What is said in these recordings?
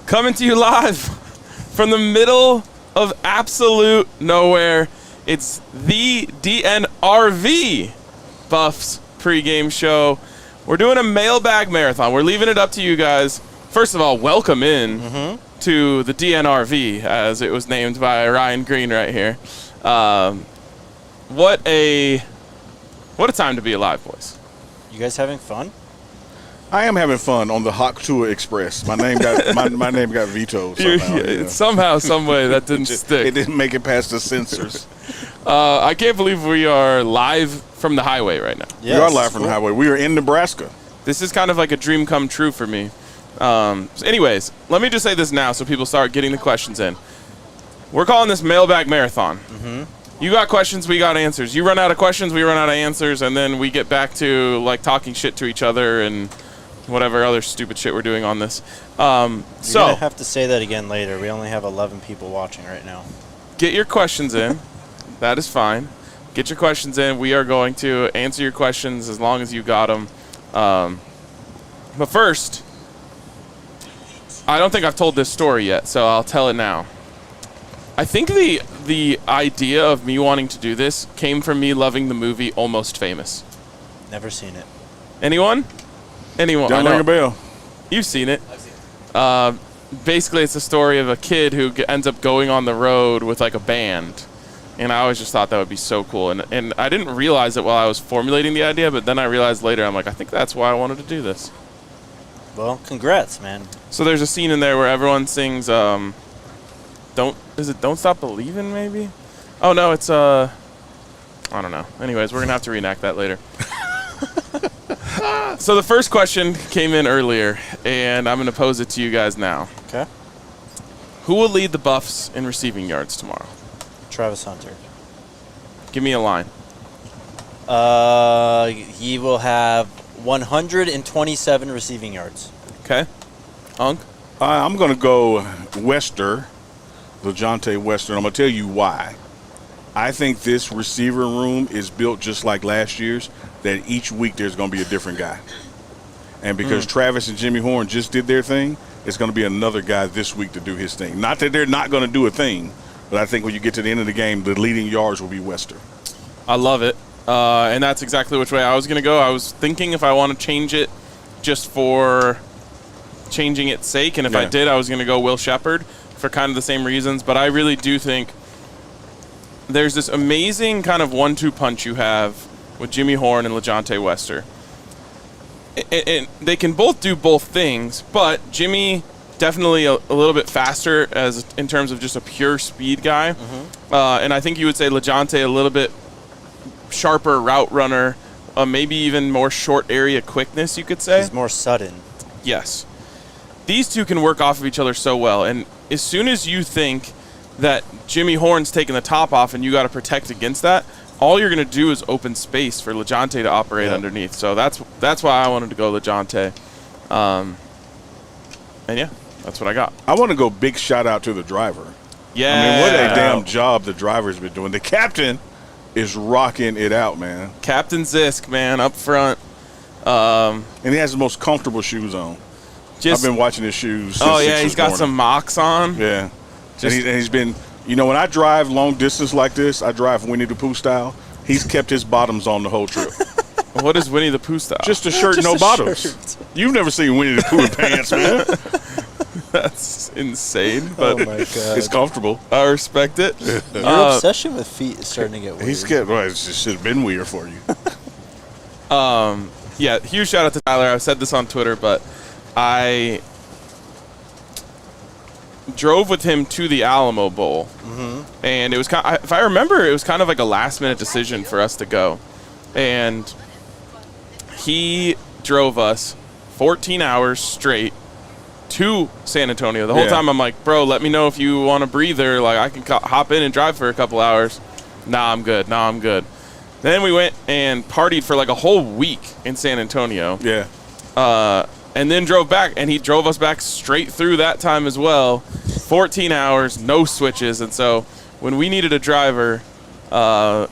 Coming to you live from the middle of absolute nowhere. It's the DNRV Buffs pregame show. We're doing a mailbag marathon. We're leaving it up to you guys. First of all, welcome in to the DNRV, as it was named by Ryan Green right here. What a time to be alive, boys. You guys having fun? I am having fun on the Haktua Express. My name got my name got vetoed somehow. Somehow, some way that didn't stick. It didn't make it past the censors. I can't believe we are live from the highway right now. Yes, we are live from the highway. We are in Nebraska. This is kind of like a dream come true for me. So anyways, let me just say this now so people start getting the questions in. We're calling this mailbag marathon. You got questions, we got answers. You run out of questions, we run out of answers, and then we get back to like talking shit to each other and whatever other stupid shit we're doing on this. You're gonna have to say that again later. We only have 11 people watching right now. Get your questions in. That is fine. Get your questions in. We are going to answer your questions as long as you got them. But first, I don't think I've told this story yet, so I'll tell it now. I think the idea of me wanting to do this came from me loving the movie Almost Famous. Never seen it. Anyone? Anyone? Don't ring a bell. You've seen it. I've seen it. Basically, it's a story of a kid who ends up going on the road with like a band. And I always just thought that would be so cool. And I didn't realize it while I was formulating the idea, but then I realized later, I'm like, I think that's why I wanted to do this. Well, congrats, man. So there's a scene in there where everyone sings, Don't Stop Believing, maybe? Oh, no, it's, I don't know. Anyways, we're going to have to reenact that later. So the first question came in earlier, and I'm going to pose it to you guys now. Okay. Who will lead the Buffs in receiving yards tomorrow? Travis Hunter. Give me a line. He will have 127 receiving yards. Okay. Unk? I'm going to go LeJontay Wester. I'm going to tell you why. I think this receiver room is built just like last year's, that each week there's going to be a different guy. And because Travis and Jimmy Horn just did their thing, it's going to be another guy this week to do his thing. Not that they're not going to do a thing, but I think when you get to the end of the game, the leading yards will be Wester. I love it. And that's exactly which way I was going to go. I was thinking if I want to change it just for changing its sake. And if I did, I was going to go Will Shepherd for kind of the same reasons. But I really do think there's this amazing kind of 1-2 punch you have with Jimmy Horn and LeJontay Wester. And they can both do both things, but Jimmy definitely a little bit faster as in terms of just a pure speed guy. And I think you would say LeJontay a little bit sharper route runner, maybe even more short area quickness, you could say. He's more sudden. Yes. These two can work off of each other so well. And as soon as you think that Jimmy Horn's taking the top off and you got to protect against that, all you're going to do is open space for LeJontay to operate underneath. So that's why I wanted to go LeJontay. And yeah, that's what I got. I want to go big shout out to the driver. Yeah. I mean, what a damn job the driver's been doing. The captain is rocking it out, man. Captain Zisk, man, up front. And he has the most comfortable shoes on. I've been watching his shoes since he's got some mocks on. Yeah. And he's been, when I drive long distance like this, I drive Winnie the Pooh style. He's kept his bottoms on the whole trip. What is Winnie the Pooh style? Just a shirt, no bottoms. Shirt. You've never seen Winnie the Pooh in pants, man. That's insane, but oh my God. It's comfortable. I respect it. Your obsession with feet is starting to get weird. It should have been weird for you. Yeah, huge shout out to Tyler. I've said this on Twitter, but I drove with him to the Alamo Bowl, and it was if I remember, it was kind of like a last-minute decision for us to go, and he drove us 14 hours straight to San Antonio. The whole time I'm like, bro, let me know if you want a breather. Like, I can hop in and drive for a couple hours. Nah, I'm good. Then we went and partied for like a whole week in San Antonio. Yeah. And then drove back, and he drove us back straight through that time as well. 14 hours, no switches. And so when we needed a driver, I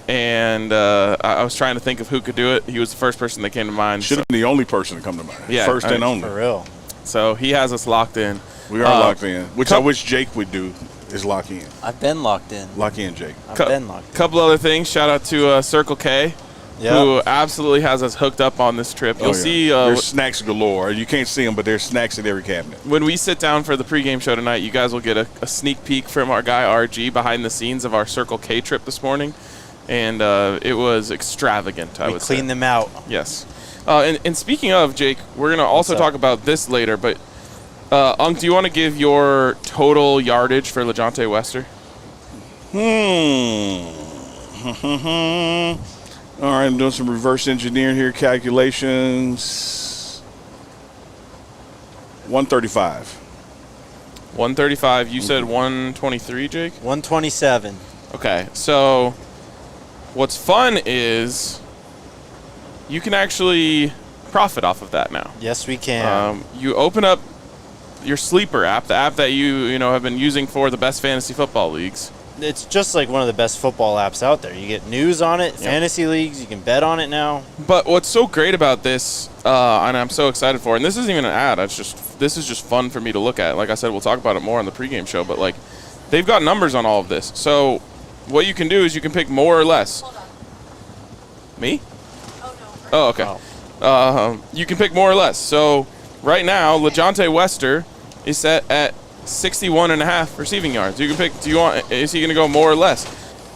was trying to think of who could do it, he was the first person that came to mind. Should have been the only person to come to mind. Yeah, First and only. For real. So he has us locked in. We are locked in, which I wish Jake would do, is lock in. I've been locked in. Lock in, Jake. I've been locked in. Couple other things. Shout out to Circle K, who absolutely has us hooked up on this trip. You'll see. There's snacks galore. You can't see them, but there's snacks in every cabinet. When we sit down for the pregame show tonight, you guys will get a sneak peek from our guy RG behind the scenes of our Circle K trip this morning. And it was extravagant, I would say. We cleaned them out. Yes. And speaking of, Jake, we're going to also talk about this later, but Unk, do you want to give your total yardage for LeJohntay Wester? All right, I'm doing some reverse engineering here, calculations. 135. 135. You said 123, Jake? 127. Okay, so what's fun is you can actually profit off of that now. Yes, we can. You open up your Sleeper app, the app that you have been using for the best fantasy football leagues. It's just like one of the best football apps out there. You get news on it, fantasy leagues, you can bet on it now. But what's so great about this, and I'm so excited for, and this isn't even an ad, this is just fun for me to look at. Like I said, we'll talk about it more on the pregame show, but like they've got numbers on all of this. So what you can do is you can pick more or less. Hold on. Me? Oh, no. Oh, okay. You can pick more or less. So right now, LeJohntay Wester is set at 61.5 receiving yards. You can pick, is he going to go more or less?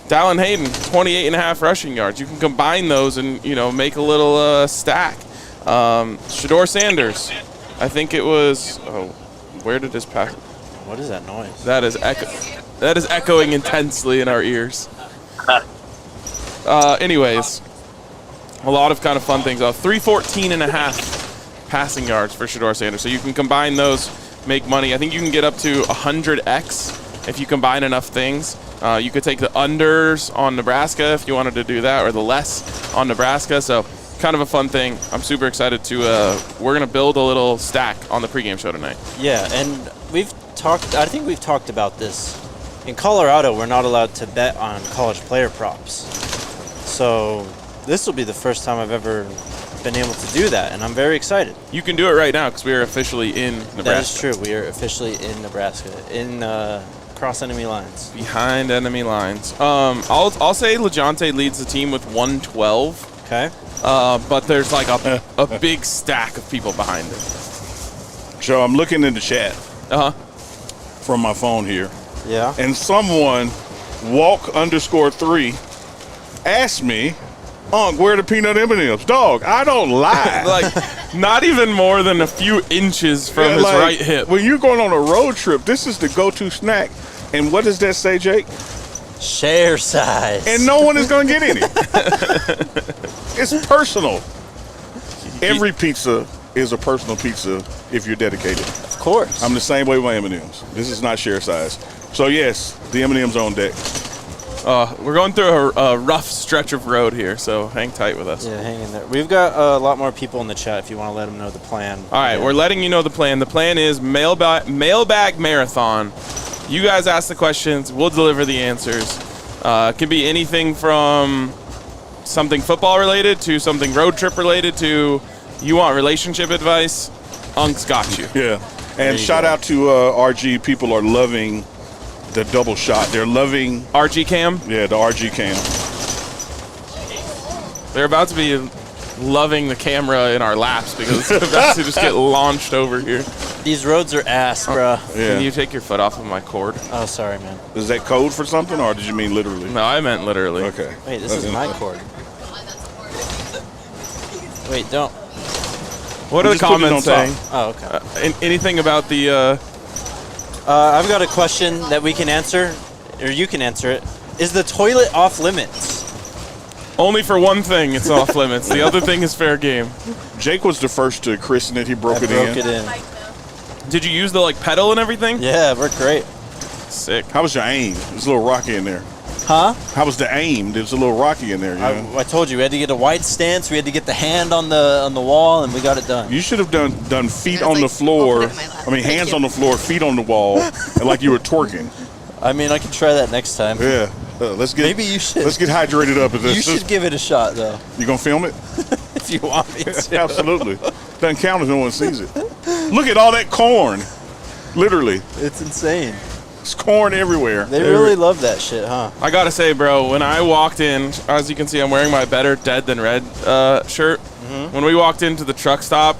Dallin Hayden, 28.5 rushing yards. You can combine those and, make a little stack. Shedeur Sanders, I think it was, where did this pass? What is that noise? That is echoing intensely in our ears. Anyways, a lot of kind of fun things. 314.5 passing yards for Shedeur Sanders. So you can combine those, make money. I think you can get up to 100x if you combine enough things. You could take the unders on Nebraska if you wanted to do that, or the less on Nebraska. So kind of a fun thing. I'm super excited to we're going to build a little stack on the pregame show tonight. Yeah, and I think we've talked about this. In Colorado, we're not allowed to bet on college player props. So this will be the first time I've ever been able to do that, and I'm very excited. You can do it right now because we are officially in Nebraska. That is true. We are officially in Nebraska, in cross enemy lines. Behind enemy lines. I'll say LeJohntay leads the team with 112. Okay. But there's like a big stack of people behind him. So I'm looking in the chat from my phone here. Yeah. And someone, walk_3, asked me, where are the peanut M&Ms? Dog, I don't lie. Like, not even more than a few inches from his right hip. When you're going on a road trip, this is the go-to snack. And what does that say, Jake? Share size. And no one is going to get any. It's personal. Every pizza is a personal pizza if you're dedicated. Of course. I'm the same way with my M&Ms. This is not share size. So, yes, the M&Ms on deck. We're going through a rough stretch of road here, so hang tight with us. Yeah, hang in there. We've got a lot more people in the chat if you want to let them know the plan. All right, we're letting you know the plan. The plan is mailbag marathon. You guys ask the questions. We'll deliver the answers. It can be anything from something football related to something road trip related to you want relationship advice. Unk's got you. Yeah. And shout out to RG. People are loving the double shot. They're loving RG cam? Yeah, the RG cam. They're about to be loving the camera in our laps because it's about to just get launched over here. These roads are ass, bro. Yeah. Can you take your foot off of my cord? Oh, sorry, man. Is that code for something, or did you mean literally? No, I meant literally. Okay. Wait, this is my cord. Wait, don't. What are the comments saying? Oh, okay. Anything about the... I've got a question that we can answer, or you can answer it. Is the toilet off limits? Only for one thing it's off limits. The other thing is fair game. Jake was the first to christen it. He broke it in. Did you use the pedal and everything? Yeah, it worked great. Sick. How was your aim? It was a little rocky in there. Huh? How was the aim? There was a little rocky in there. You know? I told you we had to get a wide stance. We had to get the hand on the wall, and we got it done. You should have done feet on the floor. I mean, hands on the floor, feet on the wall, and like you were twerking. I mean, I can try that next time. Yeah. Let's get. Maybe you should. Let's get hydrated up. You should give it a shot, though. You gonna film it? If you want me to. Absolutely. Doesn't count if no one sees it. Look at all that corn. Literally. It's insane. It's corn everywhere. They really love that shit, huh? I gotta say, bro, when I walked in, as you can see, I'm wearing my Better Dead Than Red shirt. When we walked into the truck stop,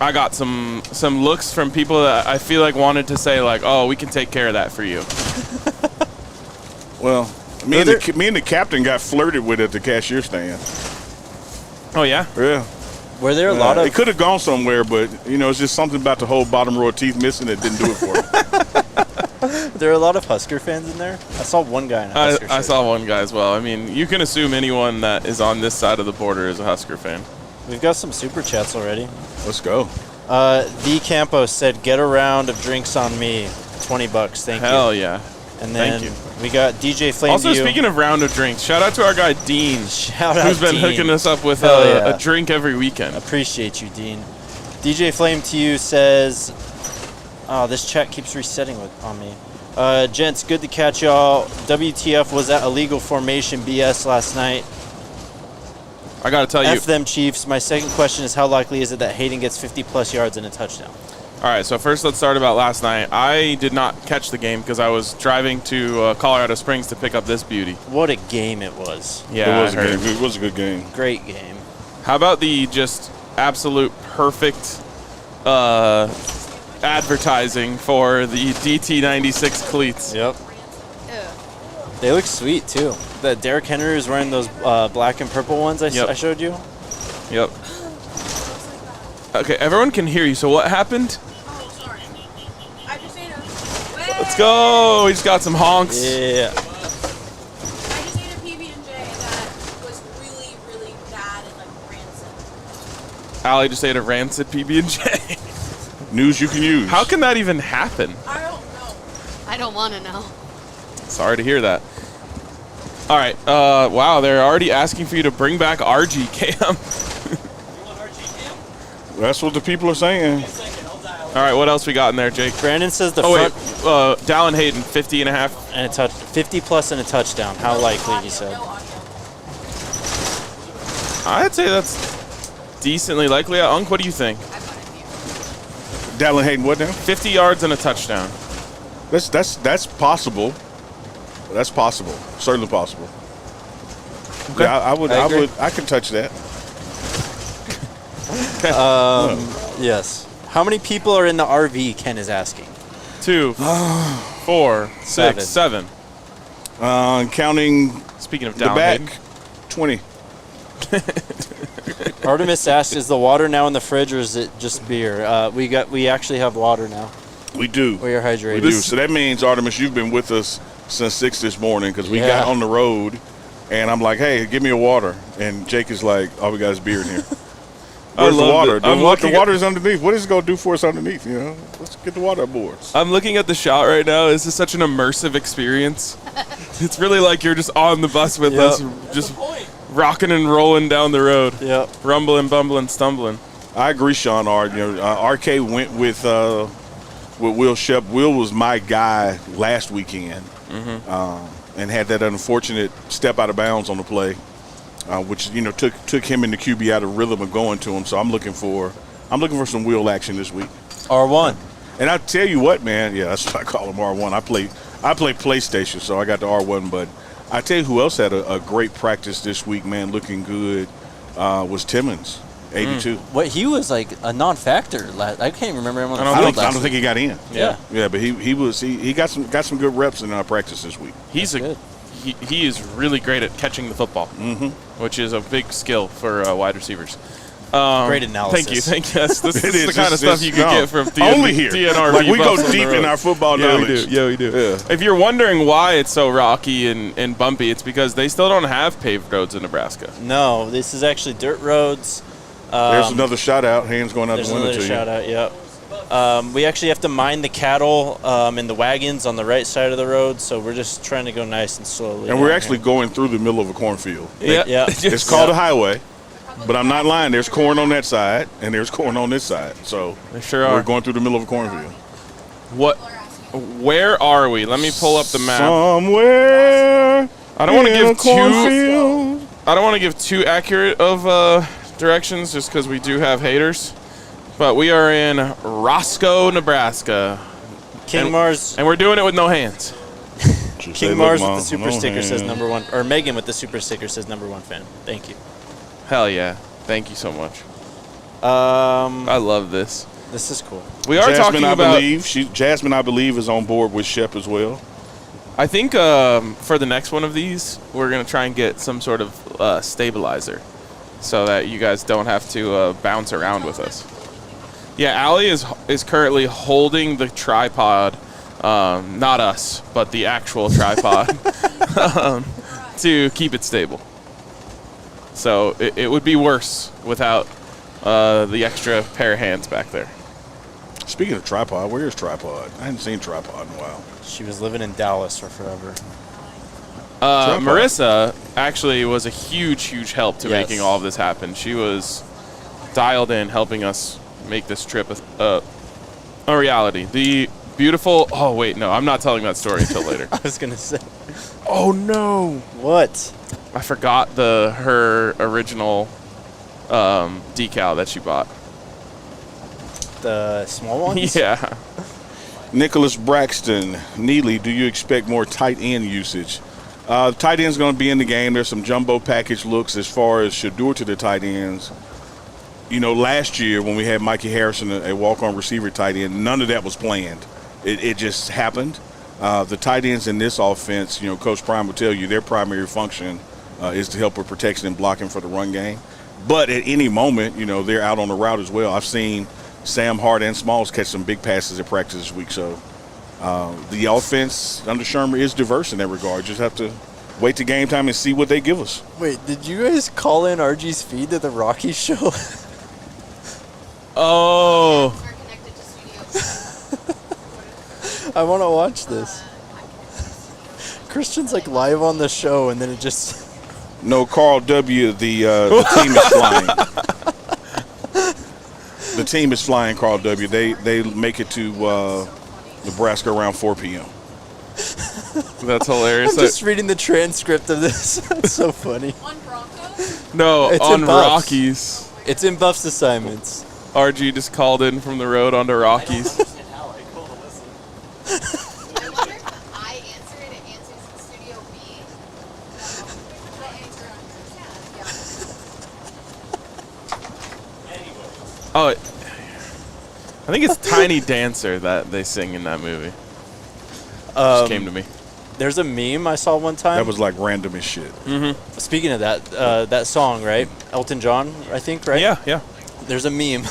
I got some looks from people that I feel like wanted to say, like, oh, we can take care of that for you. Well, me and the captain got flirted with at the cashier stand. Oh, yeah? Yeah. Were there a lot of... It could have gone somewhere, but, it's just something about the whole bottom row of teeth missing that didn't do it for me. There are a lot of Husker fans in there? I saw one guy in a Husker shirt. I saw one guy as well. I mean, you can assume anyone that is on this side of the border is a Husker fan. We've got some super chats already. Let's go. The Campo said, get a round of drinks on me. $20, thank you. Hell yeah. And then we got DJ Flameview. Also, speaking of round of drinks, shout out to our guy Dean, who's been hooking us up with a drink every weekend. Appreciate you, Dean. DJ Flame to you says, oh, this chat keeps resetting on me. Gents, good to catch y'all. WTF was that illegal formation BS last night? I got to tell you. F them Chiefs. My second question is, how likely is it that Hayden gets 50-plus yards and a touchdown? All right, so first let's start about last night. I did not catch the game because I was driving to Colorado Springs to pick up this beauty. What a game it was. Yeah, it was a game. It was a good game. Great game. How about the just absolute perfect advertising for the DT96 cleats? Yep. They look sweet, too. That Derrick Henry was wearing those black and purple ones I showed you. Yep. Okay, everyone can hear you. So what happened? Oh, sorry. I just ate Let's go. We just got some honks. Yeah. I just ate a PB&J that was really, really bad and like rancid. Allie just ate a rancid PB&J. News you can use. How can that even happen? I don't know. I don't want to know. Sorry to hear that. All right. Wow, they're already asking for you to bring back RG Cam. That's what the people are saying. All right, what else we got in there, Jake? Brandon says the front. Oh, wait. Dallin Hayden, 50 and a half. And a 50-plus and a touchdown. How likely, he said. I'd say that's decently likely. Unc, what do you think? Dallin Hayden, what now? 50 yards and a touchdown. That's possible. That's possible. Certainly possible. Okay. Yeah, I could touch that. Yes. How many people are in the RV, Ken is asking? 2, 4, 6, 7. Counting Speaking of the Dallin back, Hayden. 20. Artemis asked, is the water now in the fridge or is it just beer? We actually have water now. We do. We are hydrated. We do. So that means, Artemis, you've been with us since 6 this morning because we got on the road, and I'm like, hey, give me a water. And Jake is like, all we got is beer in here. Where's the water? The water's underneath. What is it going to do for us underneath? Let's get the water aboard. I'm looking at the shot right now. This is such an immersive experience. It's really like you're just on the bus with us, just rocking and rolling down the road. Yep. Rumbling, bumbling, stumbling. I agree, Sean. RK went with Will Shep. Will was my guy last weekend, and had that unfortunate step out of bounds on the play. Which took him and the QB out of rhythm of going to him. So I'm looking for some wheel action this week. R1. And I tell you what, man, that's what I call him, R1. I play PlayStation, so I got the R1. But I tell you who else had a great practice this week, man, looking good, was Timmons, 82. What, he was like a non-factor. I can't even remember him on the field I last don't think he got in. Yeah, but he got some good reps in our practice this week. He is really great at catching the football, which is a big skill for wide receivers. Great analysis. Thank you. This is the kind of stuff you can get from only here. DNR. Like we go deep in our football knowledge. We do. Yeah. If you're wondering why it's so rocky and bumpy, it's because they still don't have paved roads in Nebraska. No, this is actually dirt roads. There's another shout out. Hands going out the window to you. There's another shout out. Yep. We actually have to mind the cattle in the wagons on the right side of the road, so we're just trying to go nice and slowly. And we're actually going through the middle of a cornfield. Yeah. It's called a highway, but I'm not lying. There's corn on that side, and there's corn on this side. So we're going through the middle of a cornfield. Where are we? Let me pull up the map. Somewhere. I don't want to give too accurate of directions, just because we do have haters. But we are in Roscoe, Nebraska. King Mars. And we're doing it with no hands. King Mars with the super sticker says #1, or Megan with the super sticker says #1 fan. Thank you. Hell yeah. Thank you so much. I love this. This is cool. We are talking about... Jasmine, I believe, is on board with Shep as well. I think for the next one of these, we're going to try and get some sort of stabilizer so that you guys don't have to bounce around with us. Yeah, Allie is currently holding the tripod, not us, but the actual tripod, to keep it stable. So it would be worse without the extra pair of hands back there. Speaking of tripod, where's tripod? I hadn't seen tripod in a while. She was living in Dallas for forever. Marissa actually was a huge help to making all of this happen. She was dialed in, helping us make this trip a reality. The beautiful... Oh, wait, no. I'm not telling that story until later. I was going to say. Oh, no. What? I forgot her original decal that she bought. The small ones? Yeah. Nicholas Braxton, Neely, do you expect more tight end usage? Tight end's going to be in the game. There's some jumbo package looks as far as Shedeur to the tight ends. You know, last year when we had Mikey Harrison, a walk-on receiver tight end, none of that was planned. It just happened. The tight ends in this offense, you know, Coach Prime will tell you their primary function is to help with protection and blocking for the run game. But at any moment, you know, they're out on the route as well. I've seen Sam Hart and Smalls catch some big passes at practice this week. So the offense under Shermer is diverse in that regard. Just have to wait to game time and see what they give us. Wait, did you guys call in RG's feed to the Rockies show? Oh. We're connected to Studio. I want to watch this. Christian's like live on the show, and then it just... No, Carl W., the team is flying. The team is flying, Carl W. They make it to Nebraska around 4 p.m. That's hilarious. I'm just reading the transcript of this. That's so funny. On Broncos? No, It's on in Buffs. Rockies. It's in Buffs assignments. RG just called in from the road onto Rockies. I wonder if I answer it, it answers in Studio B. We'll answer on Oh, I think it's Tiny Dancer that they sing in that movie. Just came to me. There's a meme I saw one time. That was like random as shit. Speaking of that, that song, right? Elton John, I think, right? Yeah. There's a meme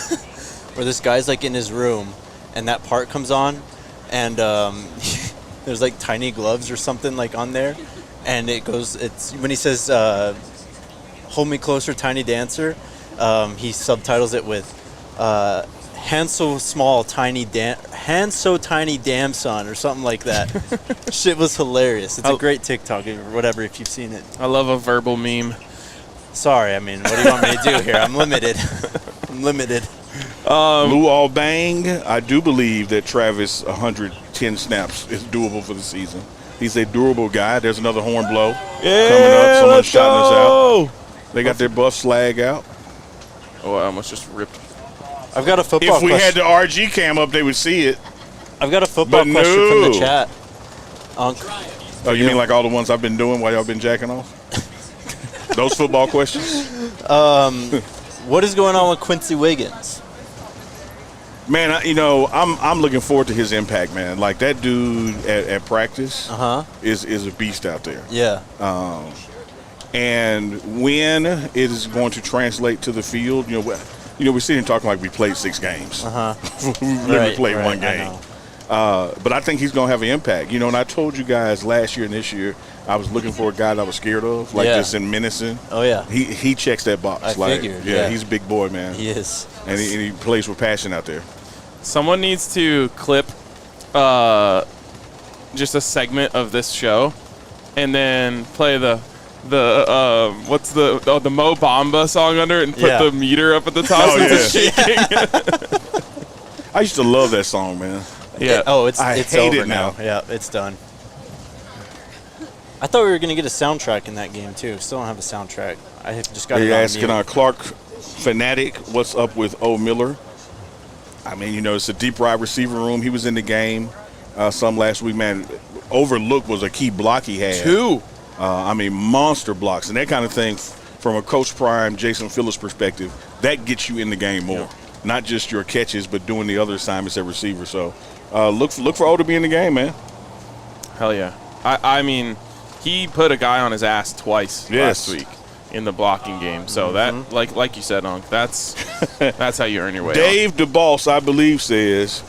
where this guy's like in his room, and that part comes on, and there's like tiny gloves or something like on there, and it's when he says, "Hold me closer, tiny dancer," he subtitles it with, "Hand so small, hand so tiny, damn son," or something like that. Shit was hilarious. It's a great TikTok or whatever if you've seen it. I love a verbal meme. Sorry, I mean, what do you want me to do here? I'm limited. Lou Albang, I do believe that Travis 110 snaps is doable for the season. He's a durable guy. There's another horn blow coming up. Someone's shouting us out. They got their buff slag out. Oh, I almost just ripped. I've got a football If we question. had the RG cam up, they would see it. I've got a football But question from the no. chat. Unc, Oh, you mean like all the ones I've been doing while y'all been jacking off? Those football questions? what is going on with Quincy Wiggins? Man, I'm looking forward to his impact, man. Like that dude at practice is a beast out there. Yeah. And when it is going to translate to the field, we're sitting talking like we played 6 games. We literally played one game. But I think he's going to have an impact. And I told you guys last year and this year, I was looking for a guy that I was scared of, like just in menacing. Oh, yeah. He checks that box. I figured, yeah, he's a big boy, man. He is. And he plays with passion out there. Someone needs to clip just a segment of this show and then play the what's the Mo Bamba song under it and put the meter up at the top so it's shaking. I used to love that song, man. Yeah. It's hate over it now. Yeah, it's done. I thought we were going to get a soundtrack in that game, too. Still don't have a soundtrack. I just got it on asking mute. Clark Fanatic, what's up with O. Miller? I mean, you know, it's a deep wide receiver room. He was in the game some last week, man. Overlook was a key block he had. 2. I mean, monster blocks. And that kind of thing, from a Coach Prime, Jason Phillips perspective, that gets you in the game more. Yeah. Not just your catches, but doing the other assignments at receiver. So look for O to be in the game, man. Hell yeah. I mean, he put a guy on his ass twice last week in the blocking game. So that, like you said, Unc, that's how you earn your way. Dave DeBoss, I believe, says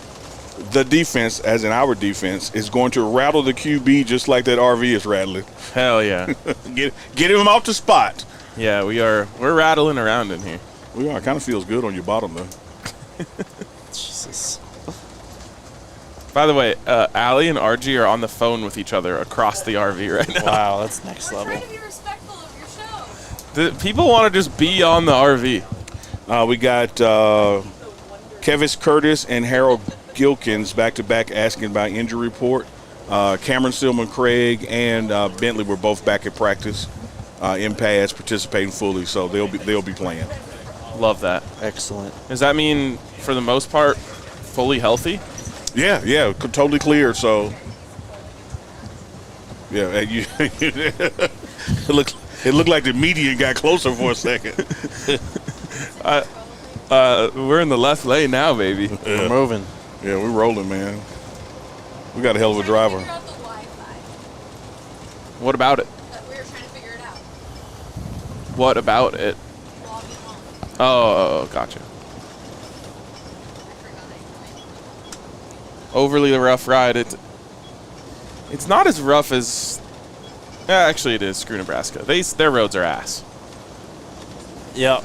the defense, as in our defense, is going to rattle the QB just like that RV is rattling. Hell yeah. Get him off the spot. Yeah, we're rattling around in here. We are. It kind of feels good on your bottom, though. Jesus. By the way, Allie and RG are on the phone with each other across the RV right now. Wow, that's next level. We're trying to be respectful of your show. People want to just be on the RV. We got Kevis Curtis and Harold Gilkins back-to-back asking about injury report. Cameron Stillman Craig and Bentley were both back at practice in pads, participating fully, so they'll be playing. Love that. Excellent. Does that mean, for the most part, fully healthy? Yeah, totally clear. So, yeah, it looked like the median got closer for a second. We're in the left lane now, baby. Yeah. We're moving. Yeah, we're rolling, man. We got a hell of a driver. Figure out the Wi-Fi. What about it? We were trying to figure it out. What about it? Logging on. Oh, gotcha. I forgot. Overly rough ride. It's not as rough as. Actually, it is. Screw Nebraska. Their roads are ass. Yep.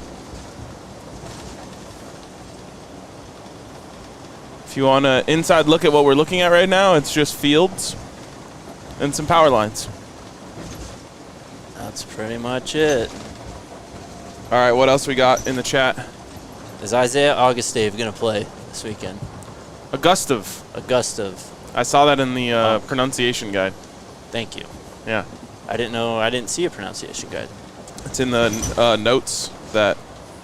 If you want an inside look at what we're looking at right now, it's just fields and some power lines. That's pretty much it. All right, what else we got in the chat? Is Isaiah Augustave going to play this weekend? Augustave. I saw that in the pronunciation guide. Thank you. Yeah. I didn't see a pronunciation guide. It's in the notes that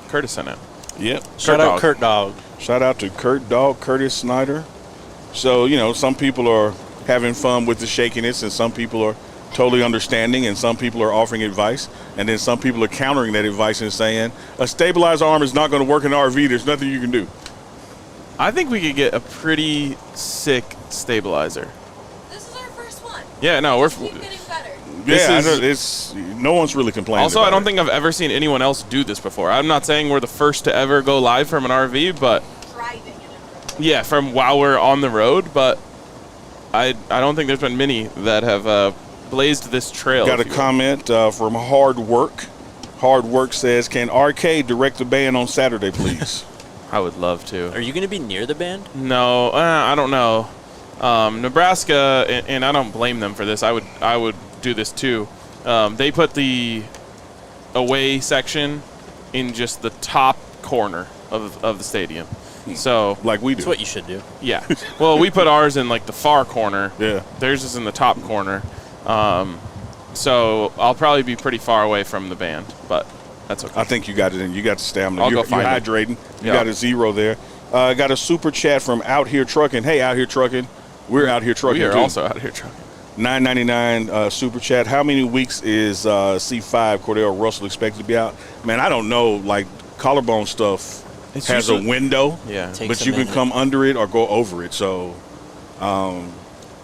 Curtis sent out. Yep. Shout out Kurt Dog. Shout out to Kurt Dog, Curtis Snyder. So, you know, some people are having fun with the shakiness, and some people are totally understanding, and some people are offering advice, and then some people are countering that advice and saying, a stabilized arm is not going to work in an RV. There's nothing you can do. I think we could get a pretty sick stabilizer. This is our first one. Yeah, no, we're Keep getting better. It's no one's really complaining. Also, about I don't think I've ever seen anyone else do this before. I'm not saying we're the first to ever go live from an RV, but Driving in it. yeah, from while we're on the road. But I don't think there's been many that have blazed this trail. Got a comment from Hard Work. Hard Work says, "Can RK direct the band on Saturday, please?" I would love to. Are you going to be near the band? No, I don't know. Nebraska, and I don't blame them for this. I would do this too. They put the away section in just the top corner of the stadium. So like we do. That's what you should do. Yeah. Well, we put ours in like the far corner. Yeah. Theirs is in the top corner. So I'll probably be pretty far away from the band, but that's okay. I think you got it in. You got the stamina. I'll You're go find it. hydrating. You got a 0 there. Got a super chat from Out Here Trucking. Hey, Out Here Trucking. We're out here trucking. We are too. also out here trucking. $9.99 super chat. How many weeks is C5 Cordell Russell expected to be out? Man, I don't know. Like, collarbone stuff has a window. Yeah. But you can come under it or go over it. So,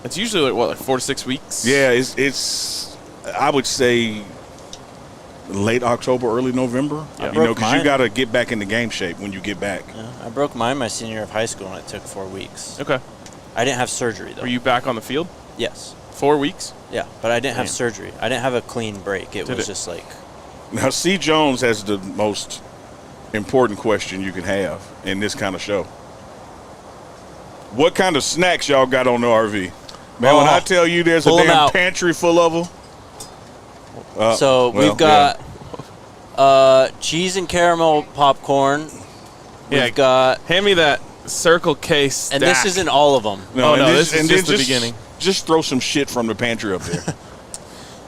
it's usually like 4 to 6 weeks. yeah, it's I would say late October, early November. Yeah. You know, because you got to get back into game shape when you get back. Yeah, I broke mine my senior year of high school, and it took 4 weeks. Okay. I didn't have surgery, though. Were you back on the field? Yes. 4 weeks? Yeah, but I didn't have Damn. surgery. I didn't have a clean break. It Did was it? just like... Now, C. Jones has the most important question you can have in this kind of show. What kind of snacks y'all got on the RV? Man, when I tell you there's a pull 'em damn out. pantry full of them. We've got cheese and caramel popcorn. Yeah. We've got... Hand me that Circle K stack. And this isn't all of them. Oh, and no, this is just the beginning. Just throw some shit from the pantry up there.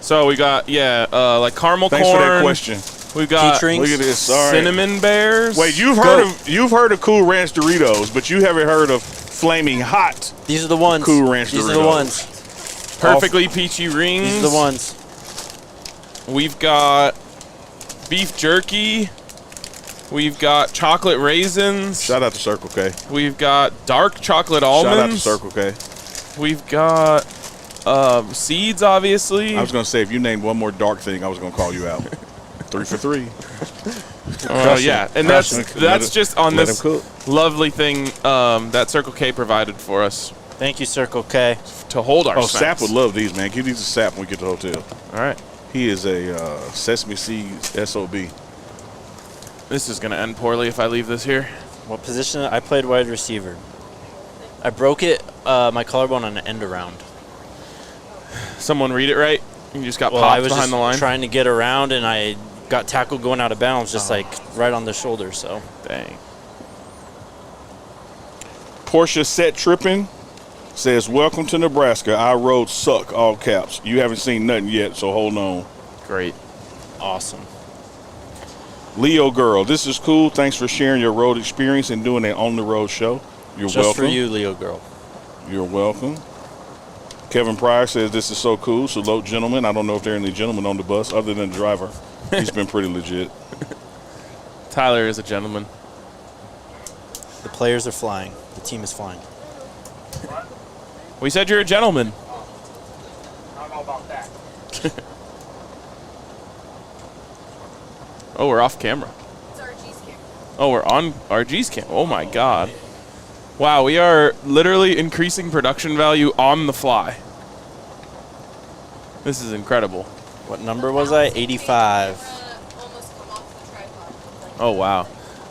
So we got, like caramel Thanks corn. for that question. We've got Peach rings. Look at this. All right. cinnamon bears. Wait, you've heard of Cool Ranch Doritos, but you haven't heard of Flaming Hot These are the ones. Cool Ranch Doritos. These are the ones. Perfectly peachy rings. These are the ones. We've got beef jerky. We've got chocolate raisins. Shout out to Circle K. We've got dark chocolate Shout out to almonds. Circle K. We've got seeds, obviously. I was going to say, if you named one more dark thing, I was going to call you out. 3 for 3. Yeah, and that's just on this lovely thing that Circle K provided for us Thank you, Circle K. to hold our Oh, snacks. Sap would love these, man. Give these to Sap when we get to the hotel. All right. He is a sesame seeds SOB. This is going to end poorly if I leave this here. What position? I played wide receiver. I broke it, my collarbone on an end around. Someone read it right? You just got Well, I popped was behind just the line? trying to get around, and I got tackled going out of bounds, just like right on the shoulder. So Dang. Portia Set Trippin' says, welcome to Nebraska. Our roads suck, all caps. You haven't seen nothing yet, so hold on. Great. awesome. Leo Girl, this is cool. Thanks for sharing your road experience and doing an on-the-road show. You're Just welcome. for you, Leo girl. You're welcome. Kevin Pryor says, this is so cool. Salute, gentlemen. I don't know if there are any gentlemen on the bus other than the driver. He's been pretty legit. Tyler is a gentleman. The players are flying. The team is flying. We said you're a gentleman. I don't know about that. Oh, we're off camera. It's RG's camera. Oh, we're on RG's camera. Oh, my God. Wow, we are literally increasing production value on the fly. This is incredible. What number was I? 85. Almost come off the tripod. Oh, wow.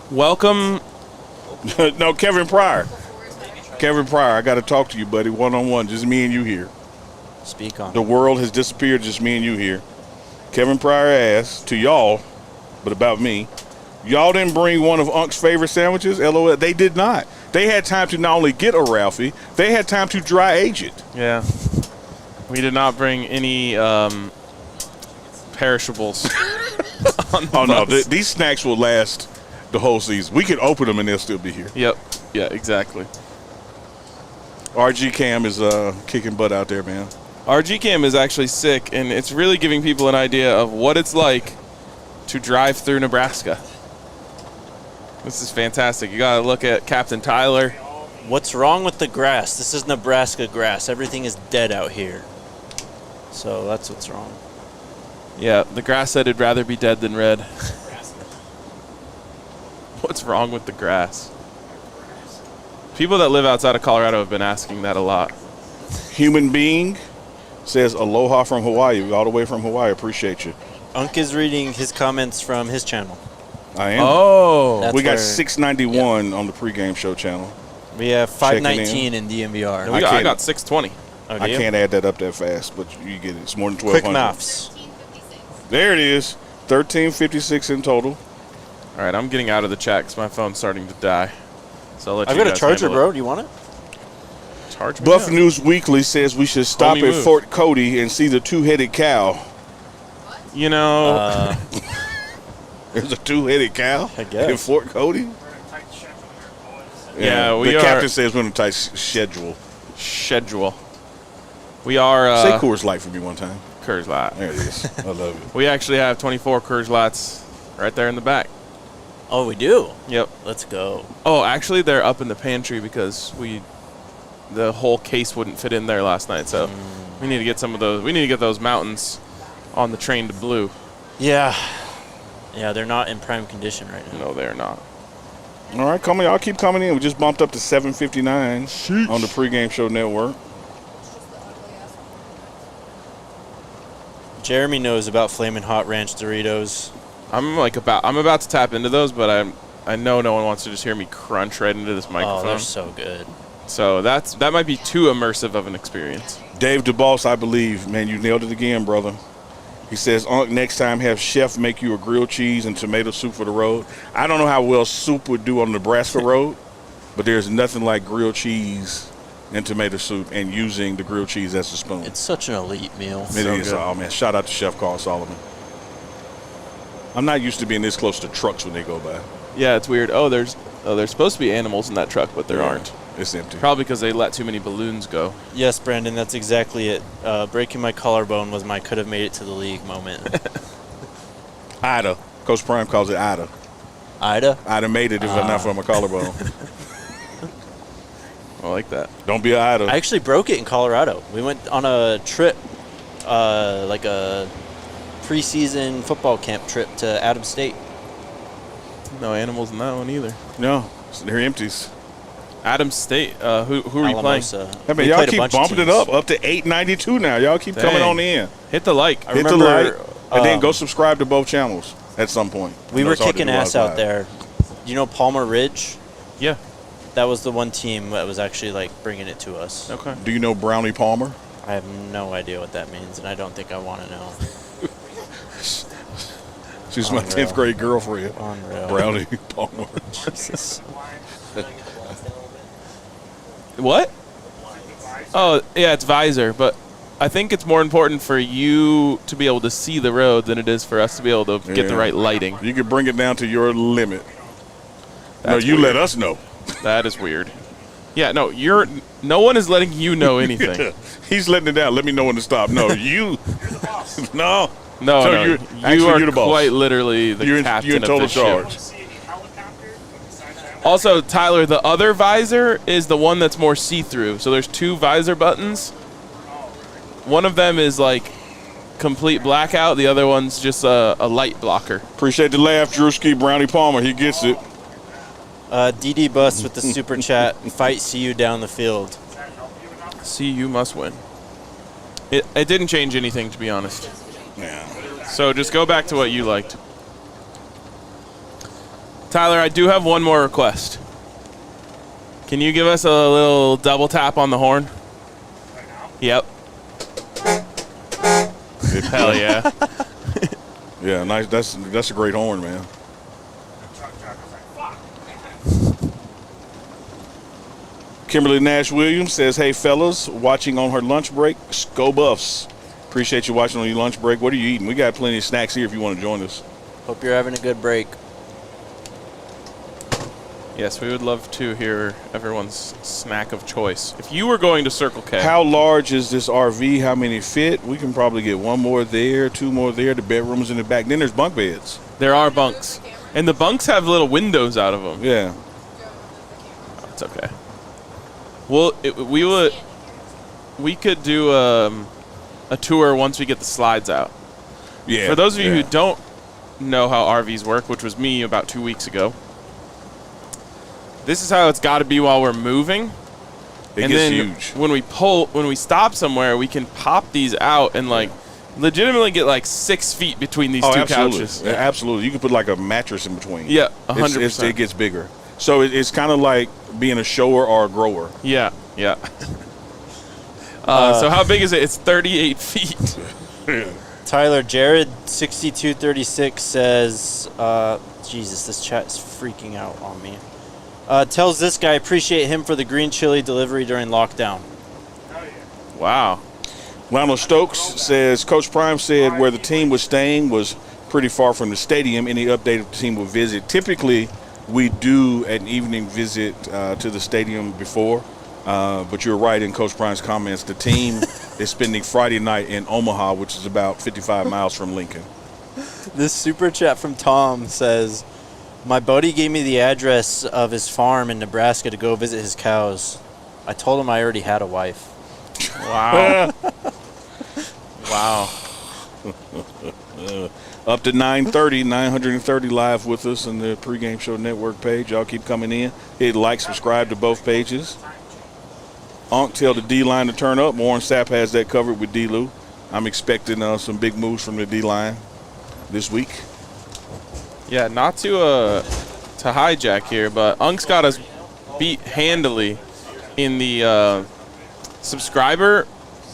Welcome. No, Kevin Pryor. Before his head. Kevin Pryor, I got to talk to you, buddy, one-on-one. Just me and you here. Speak on. The world has disappeared, just me and you here. Kevin Pryor asked to y'all, but about me, y'all didn't bring one of Unc's favorite sandwiches? LOL. They did not. They had time to not only get a Ralphie, they had time to dry age it. Yeah. We did not bring any perishables. on the Oh, no, bus. these snacks will last the whole season. We can open them and they'll still be here. Yep. Yeah, exactly. RG Cam is kicking butt out there, man. RG Cam is actually sick, and it's really giving people an idea of what it's like to drive through Nebraska. This is fantastic. You got to look at Captain Tyler. What's wrong with the grass? This is Nebraska grass. Everything is dead out here. So that's what's wrong. Yeah, the grass said it'd rather be dead than red. What's wrong with the grass? People that live outside of Colorado have been asking that a lot. Human Being says, aloha from Hawaii, all the way from Hawaii. Appreciate you. Unc is reading his comments from his channel. I am. Oh. That's we got where- 691 on the pregame show channel. We have Checking 519 in DNVR. I can't- got 620. Oh, do I you? can't add that up that fast, but you get it. It's more than Quick 1,200. maths. 1356. There it is. 1356 in total. All right, I'm getting out of the chat because my phone's starting to die. So I'll let I've you got a guys charger, handle bro. Do you want it? it. Charge me Buff up. News Weekly says we should stop Homie at move. Fort Cody and see the two-headed cow. You know, There's a two-headed cow I guess. in Fort Cody? We're in a tight schedule here, boys. Yeah, we the are- captain says we're on a tight schedule. schedule. We are Say Coors Light for me one time. Coors Light. There it is. I love it. We actually have 24 Coors Lights right there in the back. Oh, we do? Yep. Let's go. Oh, actually, they're up in the pantry because the whole case wouldn't fit in there last night. So we need to get some of those. We need to get those mountains on the train to Blue. Yeah. Yeah, they're not in prime condition right now. No, they're not. All right, y'all keep coming in. We just bumped up to 7:59 on the pregame show network. Jeremy knows about Flamin' Hot Ranch Doritos. I'm about to tap into those, but I know no one wants to just hear me crunch right into this Oh, microphone. they're so good. So that might be too immersive of an experience. Dave DeBoss, I believe, man, you nailed it again, brother. He says, Unc, next time have Chef make you a grilled cheese and tomato soup for the road. I don't know how well soup would do on the Nebraska road, but there's nothing like grilled cheese and tomato soup and using the grilled cheese as a spoon. It's such an elite meal. It so is. good. Oh, man, shout out to Chef Carl Solomon. I'm not used to being this close to trucks when they go by. Yeah, it's weird. There's supposed to be animals in that truck, but there aren't. It's empty. Probably because they let too many balloons go. Yes, Brandon, that's exactly it. Breaking my collarbone was my could have made it to the league moment. Ida. Coach Prime calls it Ida. Ida? I'd have made it if not for my collarbone. I like that. Don't be an Ida. I actually broke it in Colorado. We went on a trip, like a preseason football camp trip to Adams State. No animals in that one either. No, they're empties. Adams State. Who are you playing? Alamosa. I mean, We y'all played a keep bunch of bumping it teams. up to 892 now. Y'all keep coming Dang. on in. Hit the like. I Hit the remember, like, and then go subscribe to both channels at some point. We I know were it's hard to kicking do while ass it's out live. there. You know Palmer Ridge? Yeah. That was the one team that was actually like bringing it to us. Okay. Do you know Brownie Palmer? I have no idea what that means, and I don't think I want to know. She's my Unreal. 10th grade girlfriend. Unreal. Brownie Palmer. Jesus. What? Oh, yeah, it's visor, but I think it's more important for you to be able to see the road than it is for us to be able to get the Yeah. right lighting. You can bring it down to your limit. That's no, you weird. let us know. That is weird. Yeah, no, no one is letting you know anything. He's letting it down. Let me know when to stop. No, you. No. No, So no, you're- you actually, are you're the boss. quite literally the You're in captain total of this charge. ship. See any helicopter besides that? Also, Tyler, the other visor is the one that's more see-through. So there's two visor buttons. One of them is like complete blackout. The other one's just a light blocker. Appreciate the laugh, Drewski. Brownie Palmer. He gets it. DD Bus with the super chat. Fight, see you down the field. See, you must win. It didn't change anything, to be honest. Yeah. So just go back to what you liked. Tyler, I do have one more request. Can you give us a little double tap on the horn? Yep. Hell yeah. Yeah, nice. That's a great horn, man. Kimberly Nash Williams says, "Hey fellas, watching on her lunch break. Go Buffs. Appreciate you watching on your lunch break. What are you eating? We got plenty of snacks here if you want to join us." Hope you're having a good break. Yes, we would love to hear everyone's snack of choice. If you were going to Circle K, How large is this RV? How many fit? We can probably get one more there, two more there. The bedroom's in the back. Then there's bunk beds. there are bunks. And the bunks have little windows out of them. Yeah. It's okay. Well, we could do a tour once we get the slides out. Yeah. For those of you yeah. who don't know how RVs work, which was me about 2 weeks ago, this is how it's got to be while we're moving. It and gets then huge. when we stop somewhere, we can pop these out and like legitimately get like 6 feet between these two absolutely. couches. Yeah, absolutely. You can put like a mattress in between. Yeah, It's- 100%. It gets bigger. So it's kind of like being a shower or a grower. Yeah, yeah. So how big is it? It's 38 feet. Tyler, Jared 6236 says, Jesus, this chat is freaking out on me. Tells this guy, appreciate him for the green chili delivery during lockdown. Wow. Lionel Stokes says, Coach Prime said where the team was staying was pretty far from the stadium. Any update if the team will visit? Typically, we do an evening visit to the stadium before. But you're right in Coach Prime's comments. The team is spending Friday night in Omaha, which is about 55 miles from Lincoln. This super chat from Tom says, my buddy gave me the address of his farm in Nebraska to go visit his cows. I told him I already had a wife. Wow. Wow. Up to 930 live with us on the Pregame Show Network page. Y'all keep coming in. Hit like, subscribe to both pages. Unc, tell the D-line to turn up. Warren Sapp has that covered with D-Lou. I'm expecting some big moves from the D-line this week. Yeah, not to hijack here, but Unc's got us beat handily in the subscriber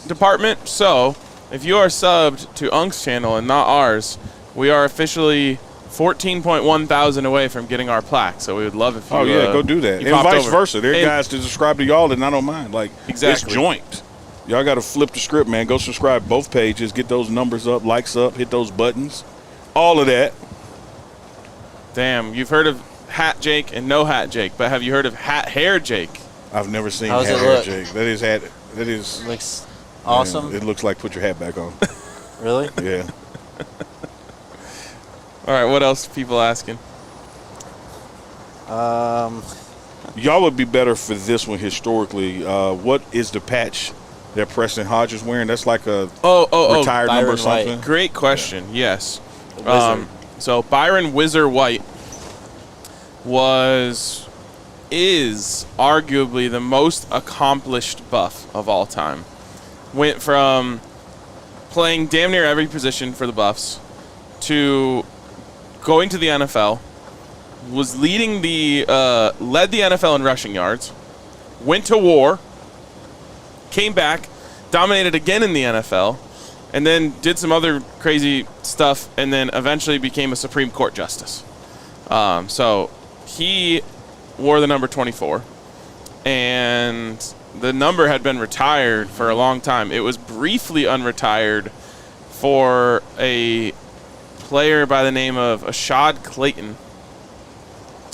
department. So if you are subbed to Unc's channel and not ours, we are officially 14.1 thousand away from getting our plaque. So we would love if you go do that. you And popped vice over. versa. There are And- guys to subscribe to y'all that I don't mind. Like, Exactly. it's joint. Y'all got to flip the script, man. Go subscribe both pages. Get those numbers up, likes up, hit those buttons. All of that. Damn, you've heard of Hat Jake and No Hat Jake, but have you heard of Hat Hair Jake? I've never seen How's hat it hair, look? Jake. That is Looks awesome. Man, it looks like put your hat back on. Really? Yeah. All right, what else are people asking? Y'all would be better for this one historically. What is the patch that Preston Hodge is wearing? That's like a retired number or Byron something. White. Great question. Yes. Wizard. So Byron Whizzer White is arguably the most accomplished buff of all time. Went from playing damn near every position for the Buffs to going to the NFL. Was led the NFL in rushing yards. Went to war. Came back, dominated again in the NFL, and then did some other crazy stuff, and then eventually became a Supreme Court justice. So he wore the number 24, and the number had been retired for a long time. It was briefly unretired for a player by the name of Ashad Clayton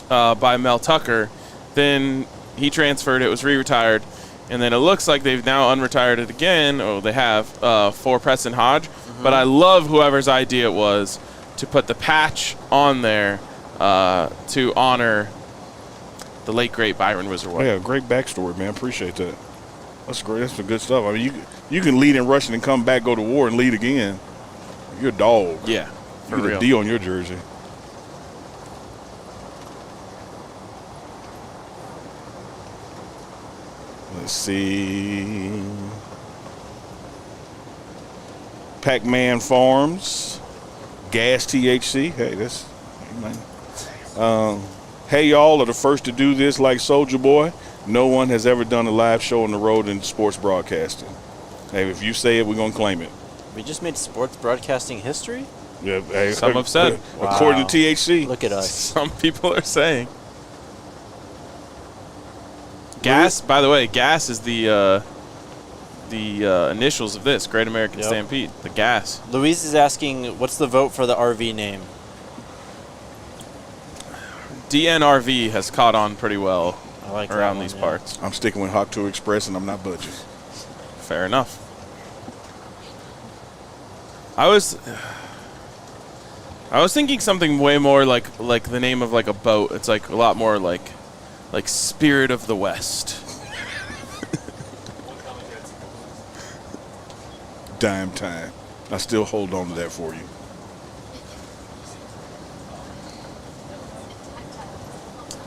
by Mel Tucker. Then he transferred. It was re-retired. And then it looks like they've now unretired it again. Oh, they have for Preston Hodge. Mm-hmm. But I love whoever's idea it was to put the patch on there to honor the late great Byron Whizzer White. Oh, yeah, great backstory, man. Appreciate that. That's great. That's some good stuff. I mean, you can lead in rushing and come back, go to war, and lead again. You're a dog. Yeah, for You get real. a D on your jersey. Let's see. Pac-Man Farms, Gas THC. Hey, that's. Hey, y'all are the first to do this like Soulja Boy. No one has ever done a live show on the road in sports broadcasting. Hey, if you say it, we're going to claim it. We just made sports broadcasting history? Yeah, hey, Some have said. According to THC. Look at us. Some people are saying. Gas, by the way, Gas is the initials of this, Great American Yep. Stampede. The Gas. Louise is asking, what's the vote for the RV name? DNRV has caught on pretty well I like that around one, these yeah. parts. I'm sticking with Hawk Tour Express, and I'm not budging. Fair enough. I was thinking something way more like the name of like a boat. It's like a lot more like Spirit of the West. Dime time. I still hold on to that for you.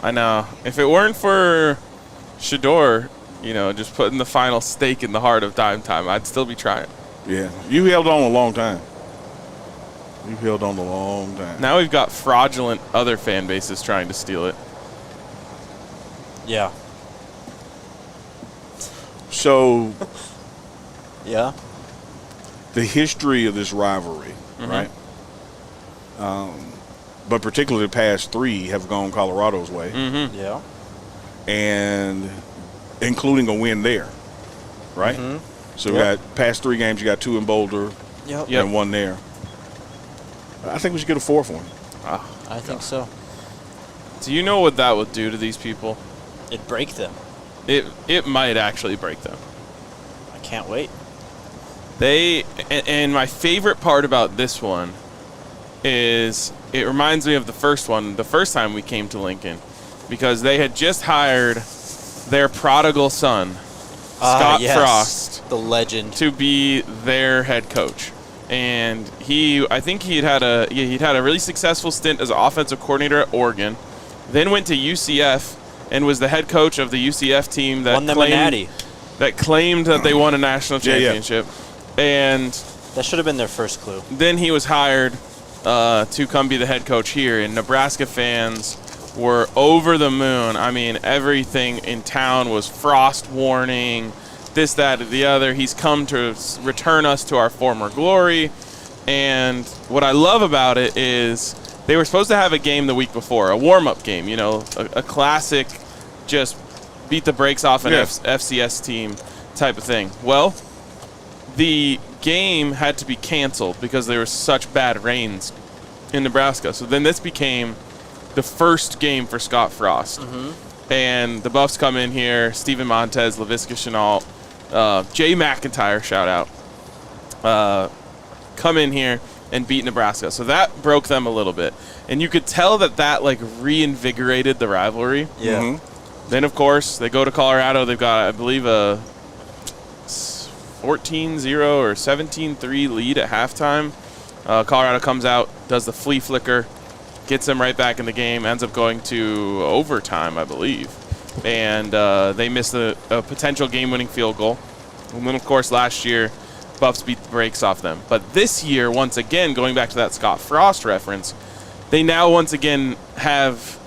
I know. If it weren't for Shador, just putting the final stake in the heart of Dime Time, I'd still be trying. Yeah, you held on a long time. You held on a long time. Now we've got fraudulent other fan bases trying to steal it. Yeah. So Yeah? the history of this rivalry, right? But particularly the past three have gone Colorado's way, Yeah. and including a win there, right? So we got past three games. You got two in Boulder Yep. Yep. and one there. I think we should get a fourth one. I think so. Do you know what that would do to these people? It'd break them. It might actually break them. I can't wait. And my favorite part about this one is it reminds me of the first one, the first time we came to Lincoln, because they had just hired their prodigal son, Scott Yes. Frost, The legend. to be their head coach. And I think he'd had a really successful stint as an offensive coordinator at Oregon, then went to UCF and was the head coach of the UCF team that Won them a natty. claimed that they won a national championship. And That should have been their first clue. then he was hired to come be the head coach here, and Nebraska fans were over the moon. I mean, everything in town was Frost warning, this, that, or the other. He's come to return us to our former glory. And what I love about it is they were supposed to have a game the week before, a warm-up game, a classic just beat the brakes off an FCS team type of thing. Well, the game had to be canceled because there was such bad rains in Nebraska. So then this became the first game for Scott Frost. And the Buffs come in here, Steven Montez, LaVisca Chenault, Jay McIntyre, shout out, come in here and beat Nebraska. So that broke them a little bit. And you could tell that like reinvigorated the rivalry. Yeah. Then, of course, they go to Colorado. They've got, I believe, a 14-0 or 17-3 lead at halftime. Colorado comes out, does the flea flicker, gets them right back in the game, ends up going to overtime, I believe. And they miss a potential game-winning field goal. And then, of course, last year, Buffs beat the brakes off them. But this year, once again, going back to that Scott Frost reference, they now once again have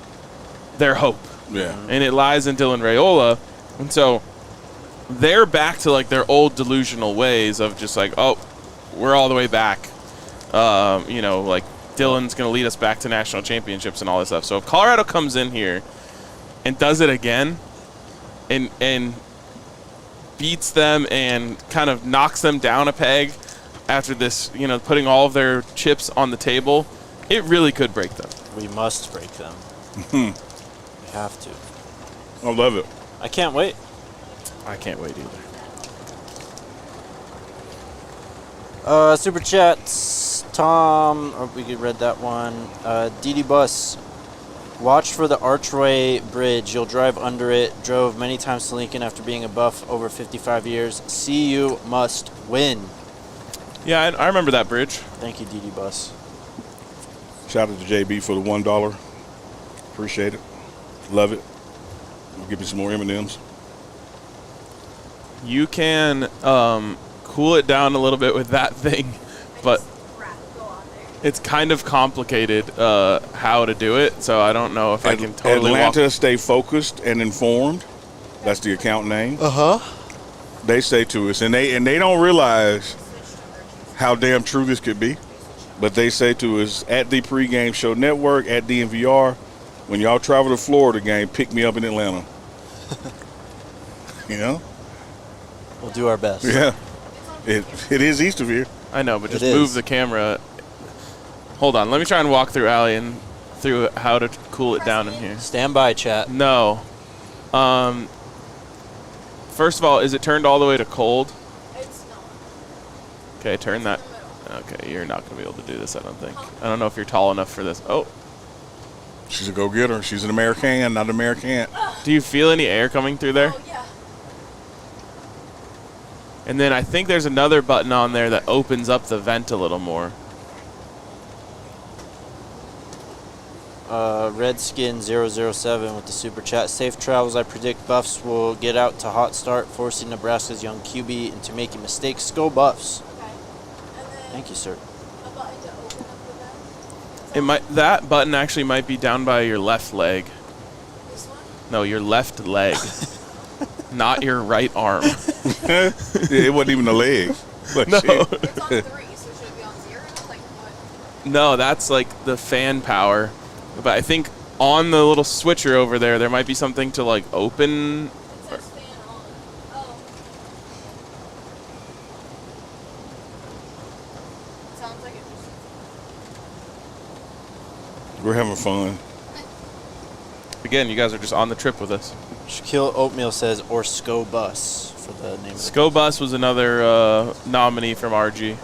their hope. Yeah. And it lies in Dylan Raiola. And so they're back to like their old delusional ways of just like, oh, we're all the way back. Like Dylan's going to lead us back to national championships and all this stuff. So if Colorado comes in here and does it again and beats them and kind of knocks them down a peg after this, putting all of their chips on the table, it really could break them. We must break them. We have to. I love it. I can't wait. I can't wait either. Super chats. Tom, we could read that one. DD Bus. Watch for the Archway Bridge. You'll drive under it. Drove many times to Lincoln after being a Buff over 55 years. CU must win. Yeah, I remember that bridge. Thank you, DD Bus. Shout out to JB for the $1. Appreciate it. Love it. We'll give me some more M&Ms. You can cool it down a little bit with that thing, but it's kind of complicated how to do it, so I don't know if I can totally Atlanta, stay focused and informed. That's the account name. They say to us, and they don't realize how damn true this could be, but they say to us at the Pregame Show Network, at DNVR, when y'all travel to Florida game, pick me up in Atlanta. We'll do our best. Yeah. It is east of here. I know, but just move the camera. Hold on, let me try and walk through Allie and through how to cool it down in here. Stand by, chat. No. First of all, is it turned all the way to cold? It's not. Okay, turn that. Okay, you're not going to be able to do this, I don't think. I don't know if you're tall enough for this. Oh. She's a go-getter. She's an American, not an American. Do you feel any air coming through there? Oh, yeah. And then I think there's another button on there that opens up the vent a little more. Redskin007 with the super chat. Safe travels. I predict Buffs will get out to hot start, forcing Nebraska's young QB into making mistakes. Go Buffs. Okay. And then Thank you, sir. a button to open up the vent. That button actually might be down by your left leg. This one? No, your left leg. Not your right arm. It wasn't even a leg. But No. It's on 3, so should it be on 0? Like what? No, that's like the fan power. But I think on the little switcher over there, there might be something to like open. It says fan on. Oh. Sounds like it just. we're having fun. Again, you guys are just on the trip with us. Shaquille Oatmeal says, or Sco Bus for the name of the Scobus was another nominee from RG.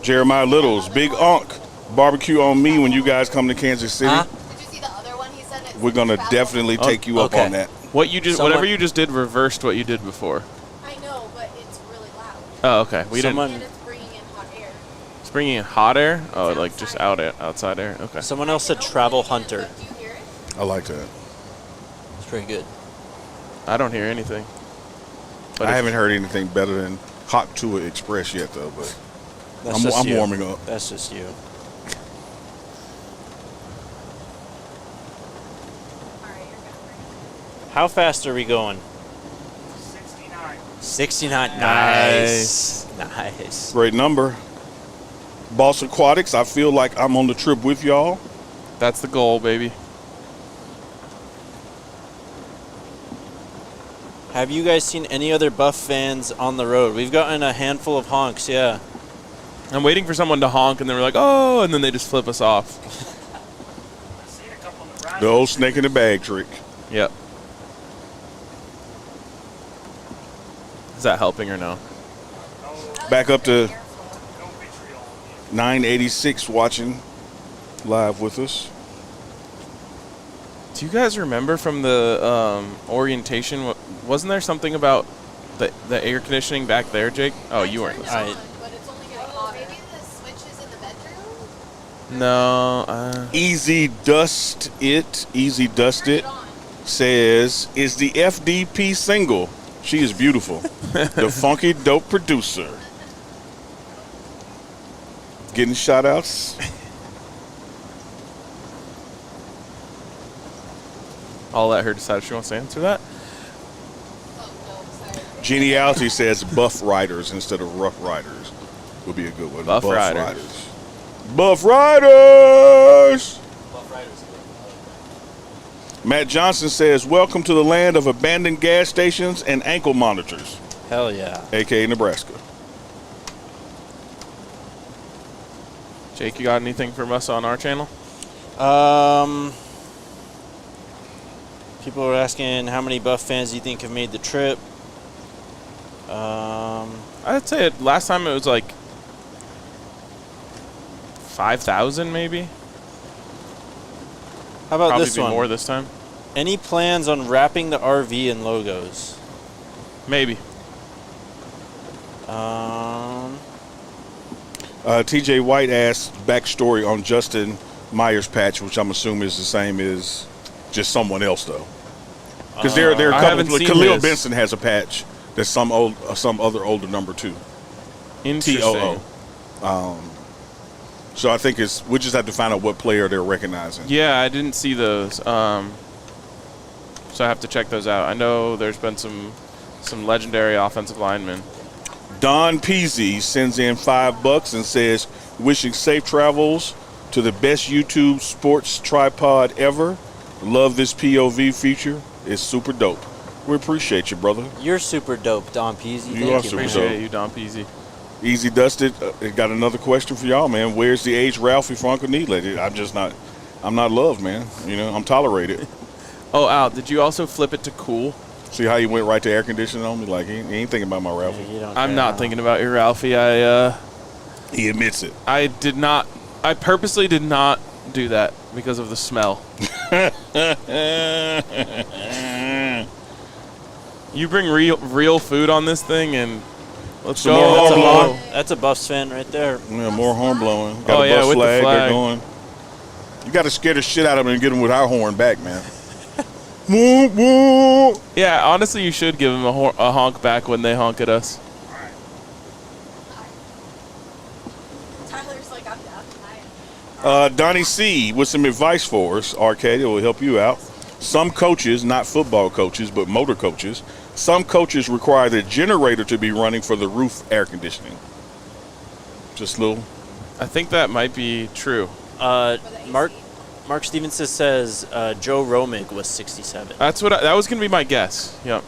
Jeremiah Littles, Big Unk, barbecue on me when you guys come to Kansas City. Huh? Did you see the other one? He said it. We're going to definitely take you up okay. on that. Whatever you just did reversed what you did before. I know, but it's really loud. Oh, okay. We Someone- And it's bringing in hot air. It's bringing in hot air. Oh, like just outside air. Okay. Someone else said Travel Hunter. Do you hear it? I like that. It's pretty good. I don't hear anything. But I if- haven't heard anything better than Hot Tua Express yet, though. But That's just I'm you. warming up. That's just you. Alright, you're good. How fast are we going? 69. 69. Nice. Nice. Great number. Boss Aquatics, I feel like I'm on the trip with y'all. That's the goal, baby. Have you guys seen any other Buff fans on the road? We've gotten a handful of honks, yeah. I'm waiting for someone to honk, and then we're like, oh, and then they just flip us off. I see The old snake in the bag trick. Yep. Is that helping or no? Back up to No vitriol. 986 watching live with us. Do you guys remember from the orientation? Wasn't there something about the air conditioning back there, Jake? Oh, you weren't listening. But it's only getting hotter. Maybe the switch is in the bedroom? No. Easy Dust It says, is the FDP single? She is beautiful. The funky dope producer. Getting shout outs. I'll let her decide if she wants to answer that. Oh, no, sorry. Geniality says Buff Riders instead of Rough Riders would be a good one. Buff Riders. Buff Riders. Matt Johnson says, welcome to the land of abandoned gas stations and ankle monitors, Hell yeah. a.k.a. Nebraska. Jake, you got anything from us on our channel? People are asking how many Buff fans do you think have made the trip? I'd say last time it was like 5,000 maybe. How about Probably this be one? more this time. Any plans on wrapping the RV in logos? Maybe. TJ White asked backstory on Justin Myers patch, which I'm assuming is the same as just someone else, though. Because there are a I couple. haven't Like seen Khalil his. Benson has a patch that's some other older number too. Interesting. TOO. So I think we just have to find out what player they're recognizing. Yeah, I didn't see those. So I have to check those out. I know there's been some legendary offensive linemen. Don Peasy sends in $5 and says, wishing safe travels to the best YouTube sports tripod ever. Love this POV feature. It's super dope. We appreciate you, brother. You're super dope, Don Peasy. You Thank are you, super man. dope. Appreciate you, Don Peasy. Easy Dusted got another question for y'all, man. Where's the age Ralphie for Uncle Needle? I'm not loved, man. You know, I'm tolerated. Oh, Al, did you also flip it to cool? See how he went right to air conditioning on me? Like, he ain't thinking about my Ralphie. You don't I'm care not now. thinking about your Ralphie. He admits it. I purposely did not do that because of the smell. You bring real food on this thing, and let's Some go. more That's a horn lot. blowing. That's a Buffs fan right there. Yeah, more horn blowing. Got Oh, a yeah, bus with the flag. flag. They're going. You got to scare the shit out of them and get them with our horn back, man. Woo, woo. Yeah, honestly, you should give them a honk back when they honk at us. Tyler's like, I'm down. Donnie C with some advice for us, Arcade. It will help you out. Some coaches, not football coaches, but motor coaches, some coaches require the generator to be running for the roof air conditioning. Just a little. I think that might be true. Mark Stevenson says Joe Romig was 67. That was going to be my guess. Yep.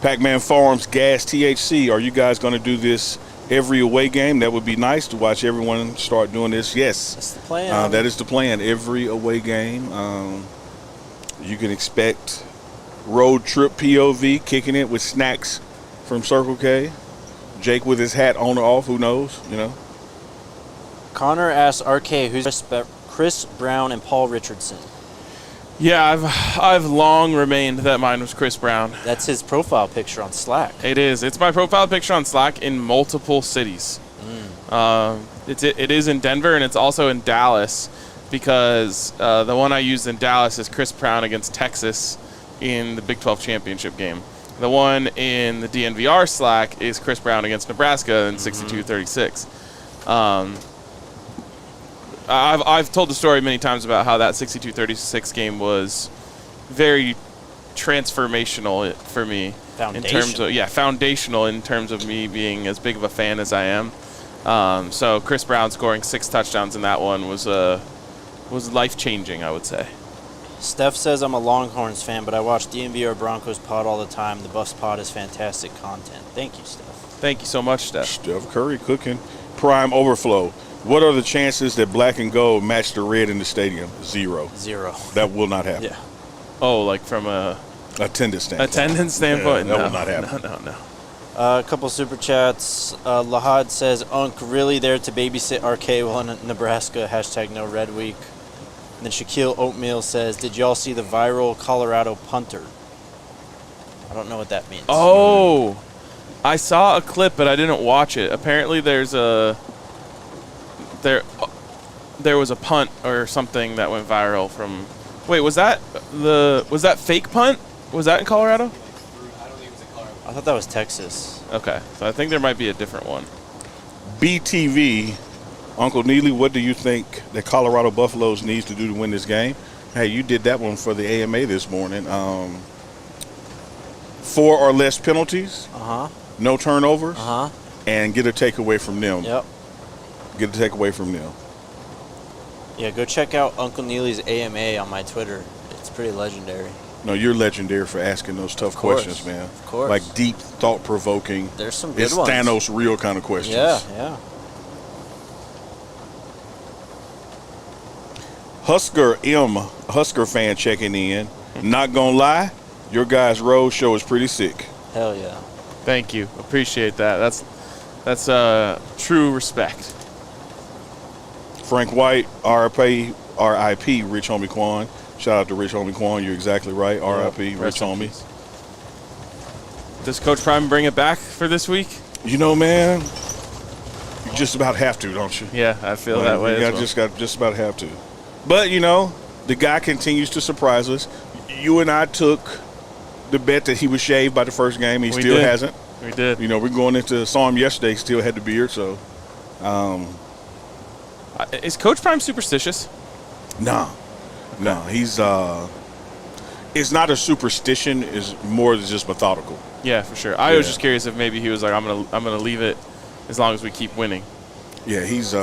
Pac-Man Farms Gas THC. Are you guys going to do this every away game? That would be nice to watch everyone start doing this. Yes. That's the plan. That is the plan. Every away game. You can expect road trip POV kicking it with snacks from Circle K. Jake with his hat on or off. Who knows? You know. Connor asks RK who's Chris Brown and Paul Richardson. Yeah, I've long remained that mine was Chris Brown. That's his profile picture on Slack. It is. It's my profile picture on Slack in multiple cities. It is in Denver, and it's also in Dallas because the one I used in Dallas is Chris Brown against Texas in the Big 12 championship game. The one in the DNVR Slack is Chris Brown against Nebraska in 62-36. I've told the story many times about how that 62-36 game was very transformational for me. Foundational in terms of me being as big of a fan as I am. So Chris Brown scoring 6 touchdowns in that one was life-changing, I would say. Steph says I'm a Longhorns fan, but I watch DNVR Broncos pod all the time. The Buffs pod is fantastic content. Thank you, Steph. Thank you so much, Steph. Steph Curry cooking. Prime Overflow. What are the chances that black and gold match the red in the stadium? 0. 0. That will not happen. Yeah. Oh, like from a Attendance standpoint. standpoint? Yeah, that no, will not happen. No. A couple super chats. Lahad says, Unk really there to babysit RK while in Nebraska. # no red week. And then Shaquille Oatmeal says, did y'all see the viral Colorado punter? I don't know what that means. Oh, I saw a clip, but I didn't watch it. Apparently, there was a punt or something that went viral from. Wait, was that fake punt? Was that in Colorado? I thought that was Texas. Okay, so I think there might be a different one. BTV, Uncle Neely, what do you think that Colorado Buffaloes needs to do to win this game? Hey, you did that one for the AMA this morning. 4 or less penalties, no turnovers, and get a takeaway from them. Yep. Get a takeaway from them. Yeah, go check out Uncle Neely's AMA on my Twitter. It's pretty legendary. No, you're legendary for asking those tough questions, man. Of course. Like deep, thought-provoking. There's some good it's ones. Thanos real kind of questions. Yeah. Husker fan checking in. Not gonna lie, your guys' road show is pretty sick. Hell yeah. Thank you. Appreciate that. That's true respect. Frank White, RIP, Rich Homie Quan. Shout out to Rich Homie Quan. You're exactly right. RIP, Rich Rest in Homie. peace. Does Coach Prime bring it back for this week? You know, man, you just about have to, don't you? Yeah, I feel that way. Yeah, as well. just about have to. But you know, the guy continues to surprise us. You and I took the bet that he was shaved by the first game. He still hasn't. We did. You know, we're going into saw him yesterday. Still had the beard. So, is Coach Prime superstitious? no, he's it's not a superstition. It's more than just methodical. Yeah, for sure. I was just curious if maybe he was like, I'm gonna leave it as long as we keep winning. Yeah, he's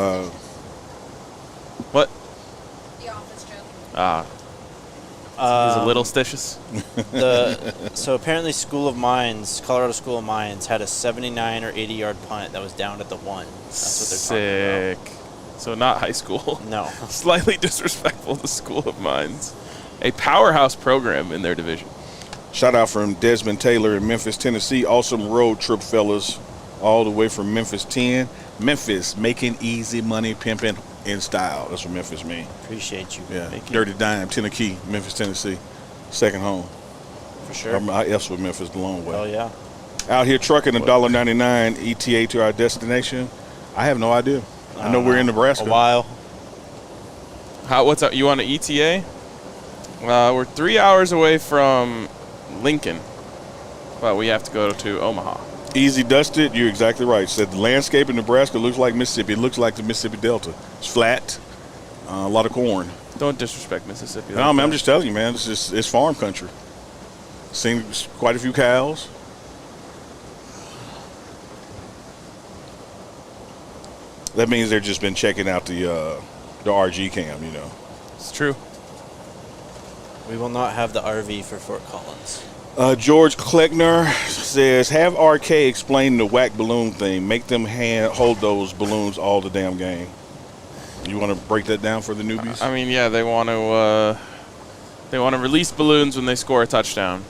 What? The office joke. He's a little stitious. So apparently Colorado School of Mines had a 79 or 80 yard punt that was down at the 1. That's what they're talking Sick. So not high school. about. No. Slightly disrespectful to School of Mines. A powerhouse program in their division. shout out from Desmond Taylor in Memphis, Tennessee. Awesome road trip, fellas, all the way from Memphis 10. Memphis, making easy money, pimping in style. That's what Memphis means. Appreciate you. Yeah, Dirty Dime, Tennessee, Memphis, Tennessee, second home. For sure. I F's with Memphis the long way. Oh, yeah. Out here trucking $1.99 ETA to our destination. I have no idea. I know we're in Nebraska. A while. What's up? You on an ETA? We're 3 hours away from Lincoln, but we have to go to Omaha. Easy dusted. You're exactly right. Said the landscape in Nebraska looks like Mississippi. It looks like the Mississippi Delta. It's flat. A lot of corn. Don't disrespect Mississippi. No, man, I'm just telling you, man. It's farm country. Seen quite a few cows. That means they've just been checking out the RG cam, you know. It's true. We will not have the RV for Fort Collins. George Kleckner says, have RK explain the whack balloon thing. Make them hold those balloons all the damn game. You want to break that down for the newbies? I mean, yeah, they want to release balloons when they score a touchdown.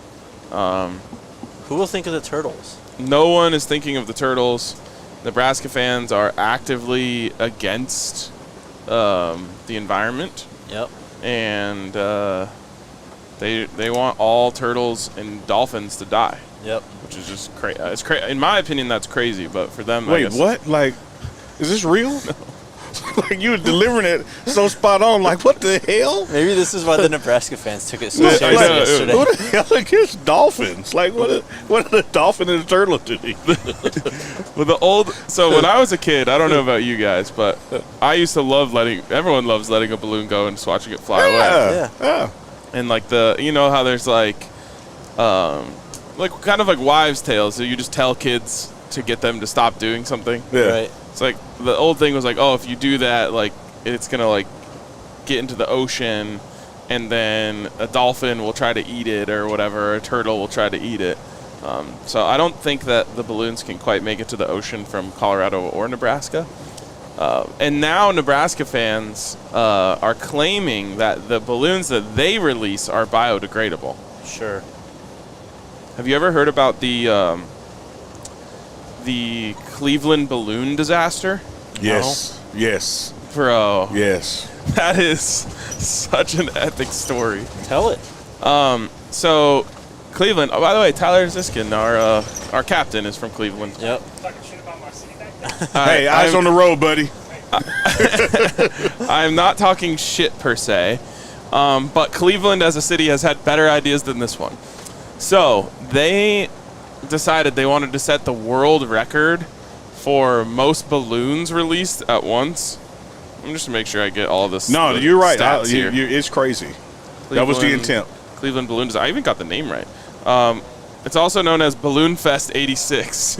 Who will think of the turtles? No one is thinking of the turtles. Nebraska fans are actively against the environment. Yep. And they want all turtles and dolphins to die. Yep. Which is just crazy. In my opinion, that's crazy. But for them, wait, what? Like, is this real? Like, you were delivering it so spot on. Like, what the hell? Maybe this is why the Nebraska fans took it so seriously I know. yesterday. Who the hell against dolphins? Like, what are the dolphin and the turtle doing? So when I was a kid, I don't know about you guys, but I used to love everyone loves letting a balloon go and just watching it fly away. Yeah. And like you know how there's like kind of like wives' tales. So you just tell kids to get them to stop doing something. Yeah. Right. It's like the old thing was like, oh, if you do that, like it's gonna like get into the ocean, and then a dolphin will try to eat it or whatever. Or a turtle will try to eat it. So I don't think that the balloons can quite make it to the ocean from Colorado or Nebraska. And now Nebraska fans are claiming that the balloons that they release are biodegradable. Sure. Have you ever heard about the Cleveland balloon disaster? Yes. Yes. Bro. Yes. That is such an epic story. Tell it. So, Cleveland. Oh, by the way, Tyler Ziskin, our captain, is from Cleveland. Yep. Talking shit about my city back there. Hey, eyes on the road, buddy. I'm not talking shit per se, but Cleveland as a city has had better ideas than this one. So they decided they wanted to set the world record for most balloons released at once. I'm just to make sure I get all this. No, you're right. Stats here. It's crazy. That was the intent. Cleveland Balloon Design. I even got the name right. It's also known as Balloon Fest 86.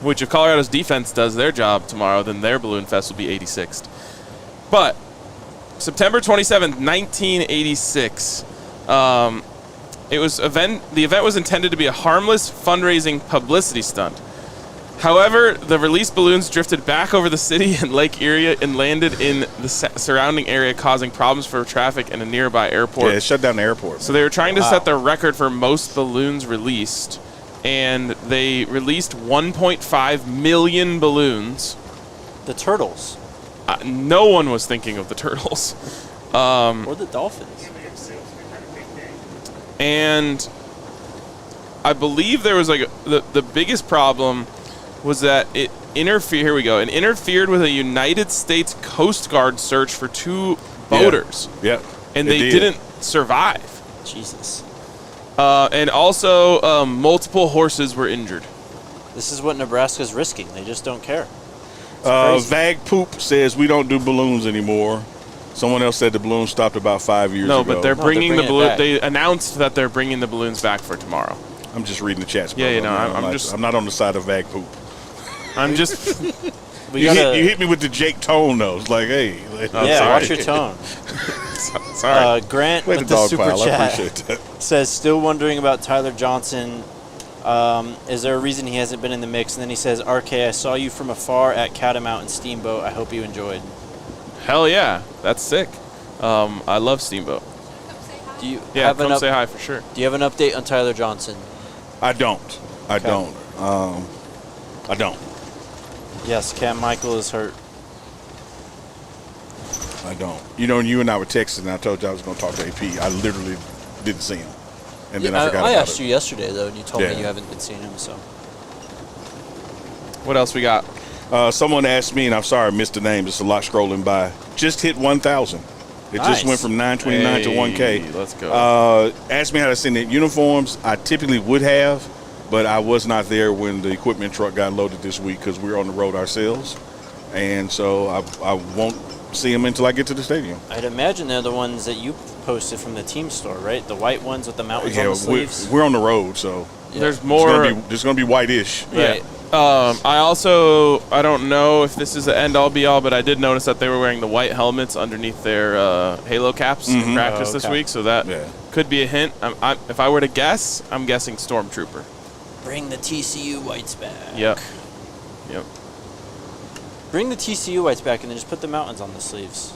Which if Colorado's defense does their job tomorrow, then their Balloon Fest will be 86th. But September 27th, 1986, the event was intended to be a harmless fundraising publicity stunt. However, the released balloons drifted back over the city and Lake Erie and landed in the surrounding area, causing problems for traffic and a nearby airport. Yeah, it shut down the airport. So they were trying to set the record for most balloons released, and they released 1.5 million balloons. The turtles. No one was thinking of the turtles. Or the dolphins. And I believe there was the biggest problem was that it interfered. Here we go. It interfered with a United States Coast Guard search for 2 boaters. Yep. And they didn't survive. Jesus. And also, multiple horses were injured. This is what Nebraska's risking. They just don't care. Crazy. Vag Poop says we don't do balloons anymore. Someone else said the balloons stopped about 5 years ago. No, but they're bringing the balloon. back. They announced that they're bringing the balloons back for tomorrow. I'm just reading the chats. Yeah, bro. I'm not on the side of Vag Poop. I'm just. You hit me with the Jake tone though. It's like, hey. Yeah, sorry. watch your tone. Sorry. Grant Way to with the dog super pile. I chat appreciate that. says, still wondering about Tyler Johnson. Is there a reason he hasn't been in the mix? And then he says, RK, I saw you from afar at Catamount and Steamboat. I hope you enjoyed. Hell yeah, that's sick. I love Steamboat. Do you Yeah, have come say hi for sure. Do you have an update on Tyler Johnson? I don't. I don't. Yes, Cam Michael is hurt. I don't. You know, you and I were texting, and I told you I was going to talk to AP. I literally didn't see him. And then I forgot I about asked it. you yesterday, though, and you told me Yeah. you haven't been seeing him, so. What else we got? Someone asked me, and I'm sorry I missed the name. It's a lot scrolling by. Just hit 1,000. It Nice. just went from 929 to 1K. Hey, let's go. Asked me how to send in uniforms. I typically would have, but I was not there when the equipment truck got loaded this week because we were on the road ourselves. And so I won't see them until I get to the stadium. I'd imagine they're the ones that you posted from the team store, right? The white ones with the mountains on the sleeves. we're on the road, so There's more. there's going to be whitish. Right. I don't know if this is the end all be all, but I did notice that they were wearing the white helmets underneath their Halo caps in practice this week, so that could be a hint. If I were to guess, I'm guessing Stormtrooper. Bring the TCU whites back. Yep. Bring the TCU whites back and then just put the mountains on the sleeves.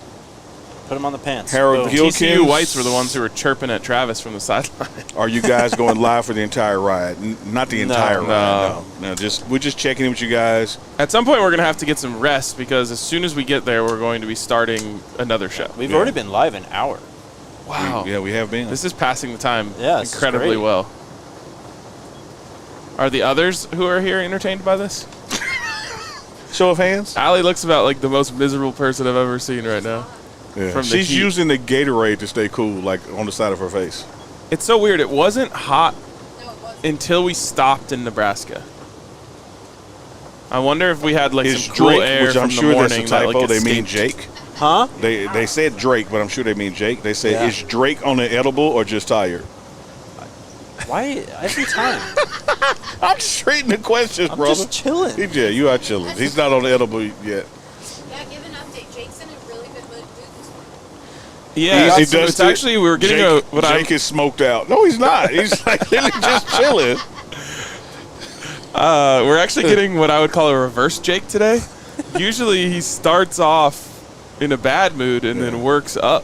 Put them on the pants. Harold Boom. Gil- TCU Gilkins. whites were the ones who were chirping at Travis from the sideline. Are you guys going live for the entire ride? Not the entire ride. No. No. We're just checking in with you guys. At some point, we're going to have to get some rest because as soon as we get there, we're going to be starting another show. We've already been live an hour. Wow. We have been. This is passing the time Yeah, this is incredibly great. well. Are the others who are here entertained by this? Show of hands. Allie looks about like the most miserable person I've ever seen right now. Yeah. From the She's heat. using the Gatorade to stay cool, like on the side of her face. It's so weird. It wasn't hot No, it wasn't. until we stopped in Nebraska. I wonder if we had like Is some cool Drake, air which from I'm the sure that's morning a that, typo, like, they mean escaped. Jake. Huh? They said Drake, but I'm sure they mean Jake. They said, Yeah. is Drake on the edible or just tired? Why every time? I'm just reading the questions, I'm brother. just chilling. Yeah, you are chilling. He's not on the edible yet. Yeah, give an update. Jake's in a really good mood this morning. Yeah, He so does it's too. actually we were getting Jake is smoked out. No, he's not. He's like literally just chilling. We're actually getting what I would call a reverse Jake today. Usually he starts off in a bad mood and then works up.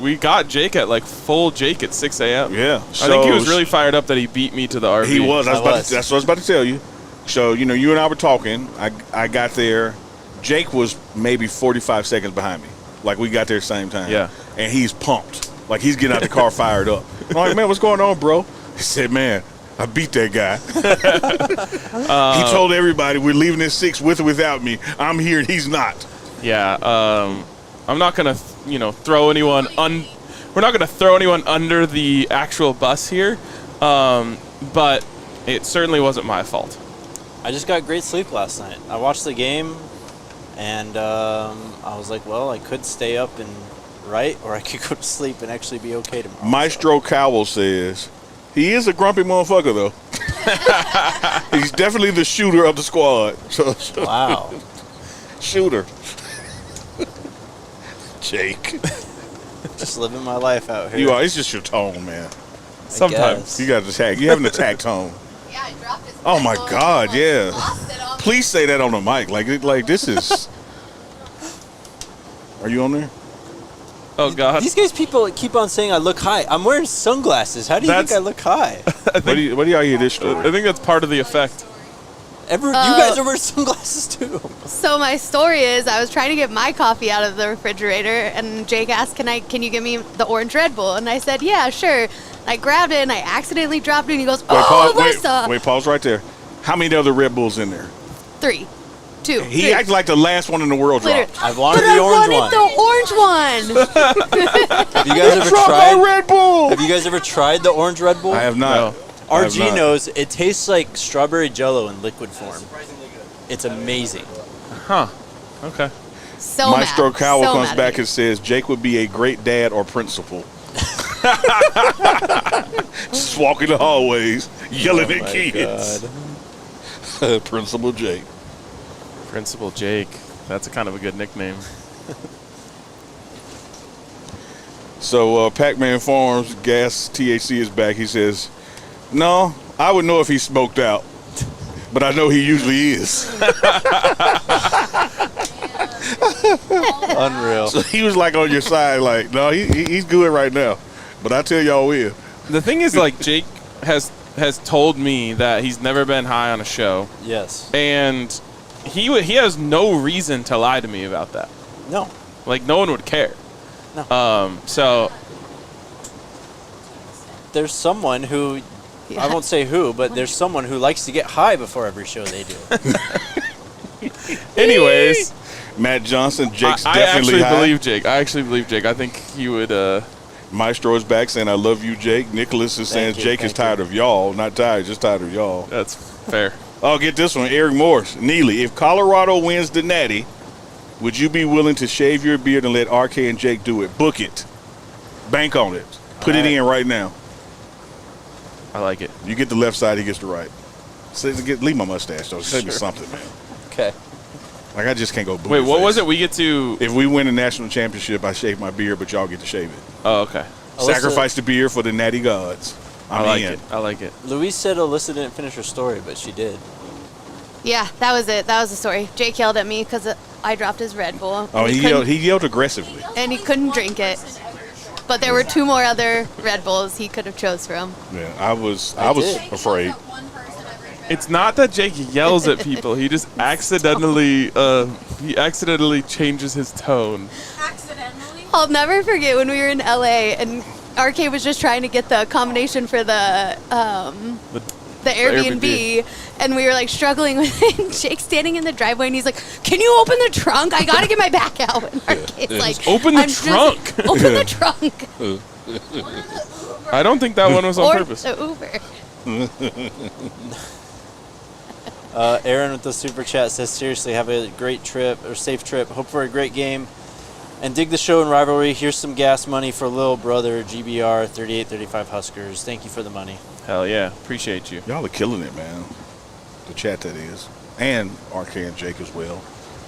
We got Jake at like full Jake at 6 a.m. Yeah. I think he was really fired up that he beat me to the RV. He was. That's what I was about to tell you. So, you know, you and I were talking. I got there. Jake was maybe 45 seconds behind me. Like, we got there at the same time. Yeah. And he's pumped. Like, he's getting out the car fired up. I'm like, man, what's going on, bro? He said, man, I beat that guy. He told everybody we're leaving at 6 with or without me. I'm here and he's not. Yeah. I'm not going to, throw anyone we're not going to throw anyone under the actual bus here. But it certainly wasn't my fault. I just got great sleep last night. I watched the game, and I was like, well, I could stay up and write, or I could go to sleep and actually be okay tomorrow. Maestro Cowell says, he is a grumpy motherfucker, though. He's definitely the shooter of the squad. So, Wow. shooter. Jake. Just living my life out here. You are. It's just your tone, man. Sometimes. You got to attack. You have an attack tone. Yeah, I dropped his Oh, my pencil. God, yeah. Lost it on me. Please say that on the mic. Like this is. Are you on there? Oh, God. These guys, people keep on saying I look high. I'm wearing sunglasses. How do you think I look high? What do y'all hear this story? I think that's part of the effect. You guys are wearing sunglasses too. So my story is I was trying to get my coffee out of the refrigerator, and Jake asked, can you give me the orange Red Bull? And I said, yeah, sure. I grabbed it and I accidentally dropped it, and he goes, Wait, pause right there. How many other Red Bulls in there? 3, 2. He 3. acted like the last one in the world Literally. dropped. I wanted But the I orange wanted one. the orange one. Have you guys ever Drop my tried? Red Bull. Have you guys ever tried the orange Red Bull? I have not. No. I have RG not. knows it tastes like strawberry Jello in liquid form. It's amazing. Huh. Okay. So Maestro mad. Cowell So comes mad back at and says Jake would be a great dad or principal. Just walking the hallways, yelling at kids. Principal Jake. Principal Jake. That's a kind of a good nickname. So Pac-Man Farms Gas THC is back. He says, no, I would know if he smoked out, but I know he usually is. Unreal. So he was like on your side, like, no, he's good right now. But I tell y'all will. The thing is, like, Jake has told me that he's never been high on a show, Yes. and he has no reason to lie to me about that. No. Like, no one would care. No. So There's someone who, I won't say who, but there's someone who likes to get high before every show they do. anyways, Matt Johnson, Jake's I definitely actually high. believe Jake. I think he would Maestro is back saying, I love you, Jake. Nicholas is saying Thank you, Jake is thank tired you. of y'all. Not tired, just tired of y'all. that's fair. Oh, get this one. Eric Morris. Neely, if Colorado wins the Natty, would you be willing to shave your beard and let RK and Jake do it? Book it. Bank on it. Put it in right now. I like it. You get the left side, he gets the right. Leave my mustache, though. Say me something, man. Okay. Like, I just can't go booty Wait, what face. was it? We get to If we win a national championship, I shave my beard, but y'all get to shave it. Oh, okay. Alyssa- Sacrifice the beard for the Natty gods. I like it. I like it. Louise said Alyssa didn't finish her story, but she did. Yeah, that was it. That was the story. Jake yelled at me because I dropped his Red Bull. Oh, and he yelled aggressively. and he couldn't drink it. But there were 2 more other Red Bulls he could have chose from. Yeah, I was did. afraid. One person every trip. It's not that Jake yells at people. He just accidentally changes his tone. Accidentally. I'll never forget when we were in LA and RK was just trying to get the combination for the Airbnb, and we were like struggling with it. And Jake's standing in the driveway and he's like, "Can you open the trunk? I gotta get my back out." And RK's like, open the "I'm just- trunk." Open the trunk. I don't think that one was on or purpose. the Uber. Aaron with the super chat says, seriously, have a great trip or safe trip. Hope for a great game. And dig the show and rivalry. Here's some gas money for little brother GBR 3835 Huskers. Thank you for the money. Hell yeah. Appreciate you. Y'all are killing it, man. The chat, that is. And RK and Jake as well.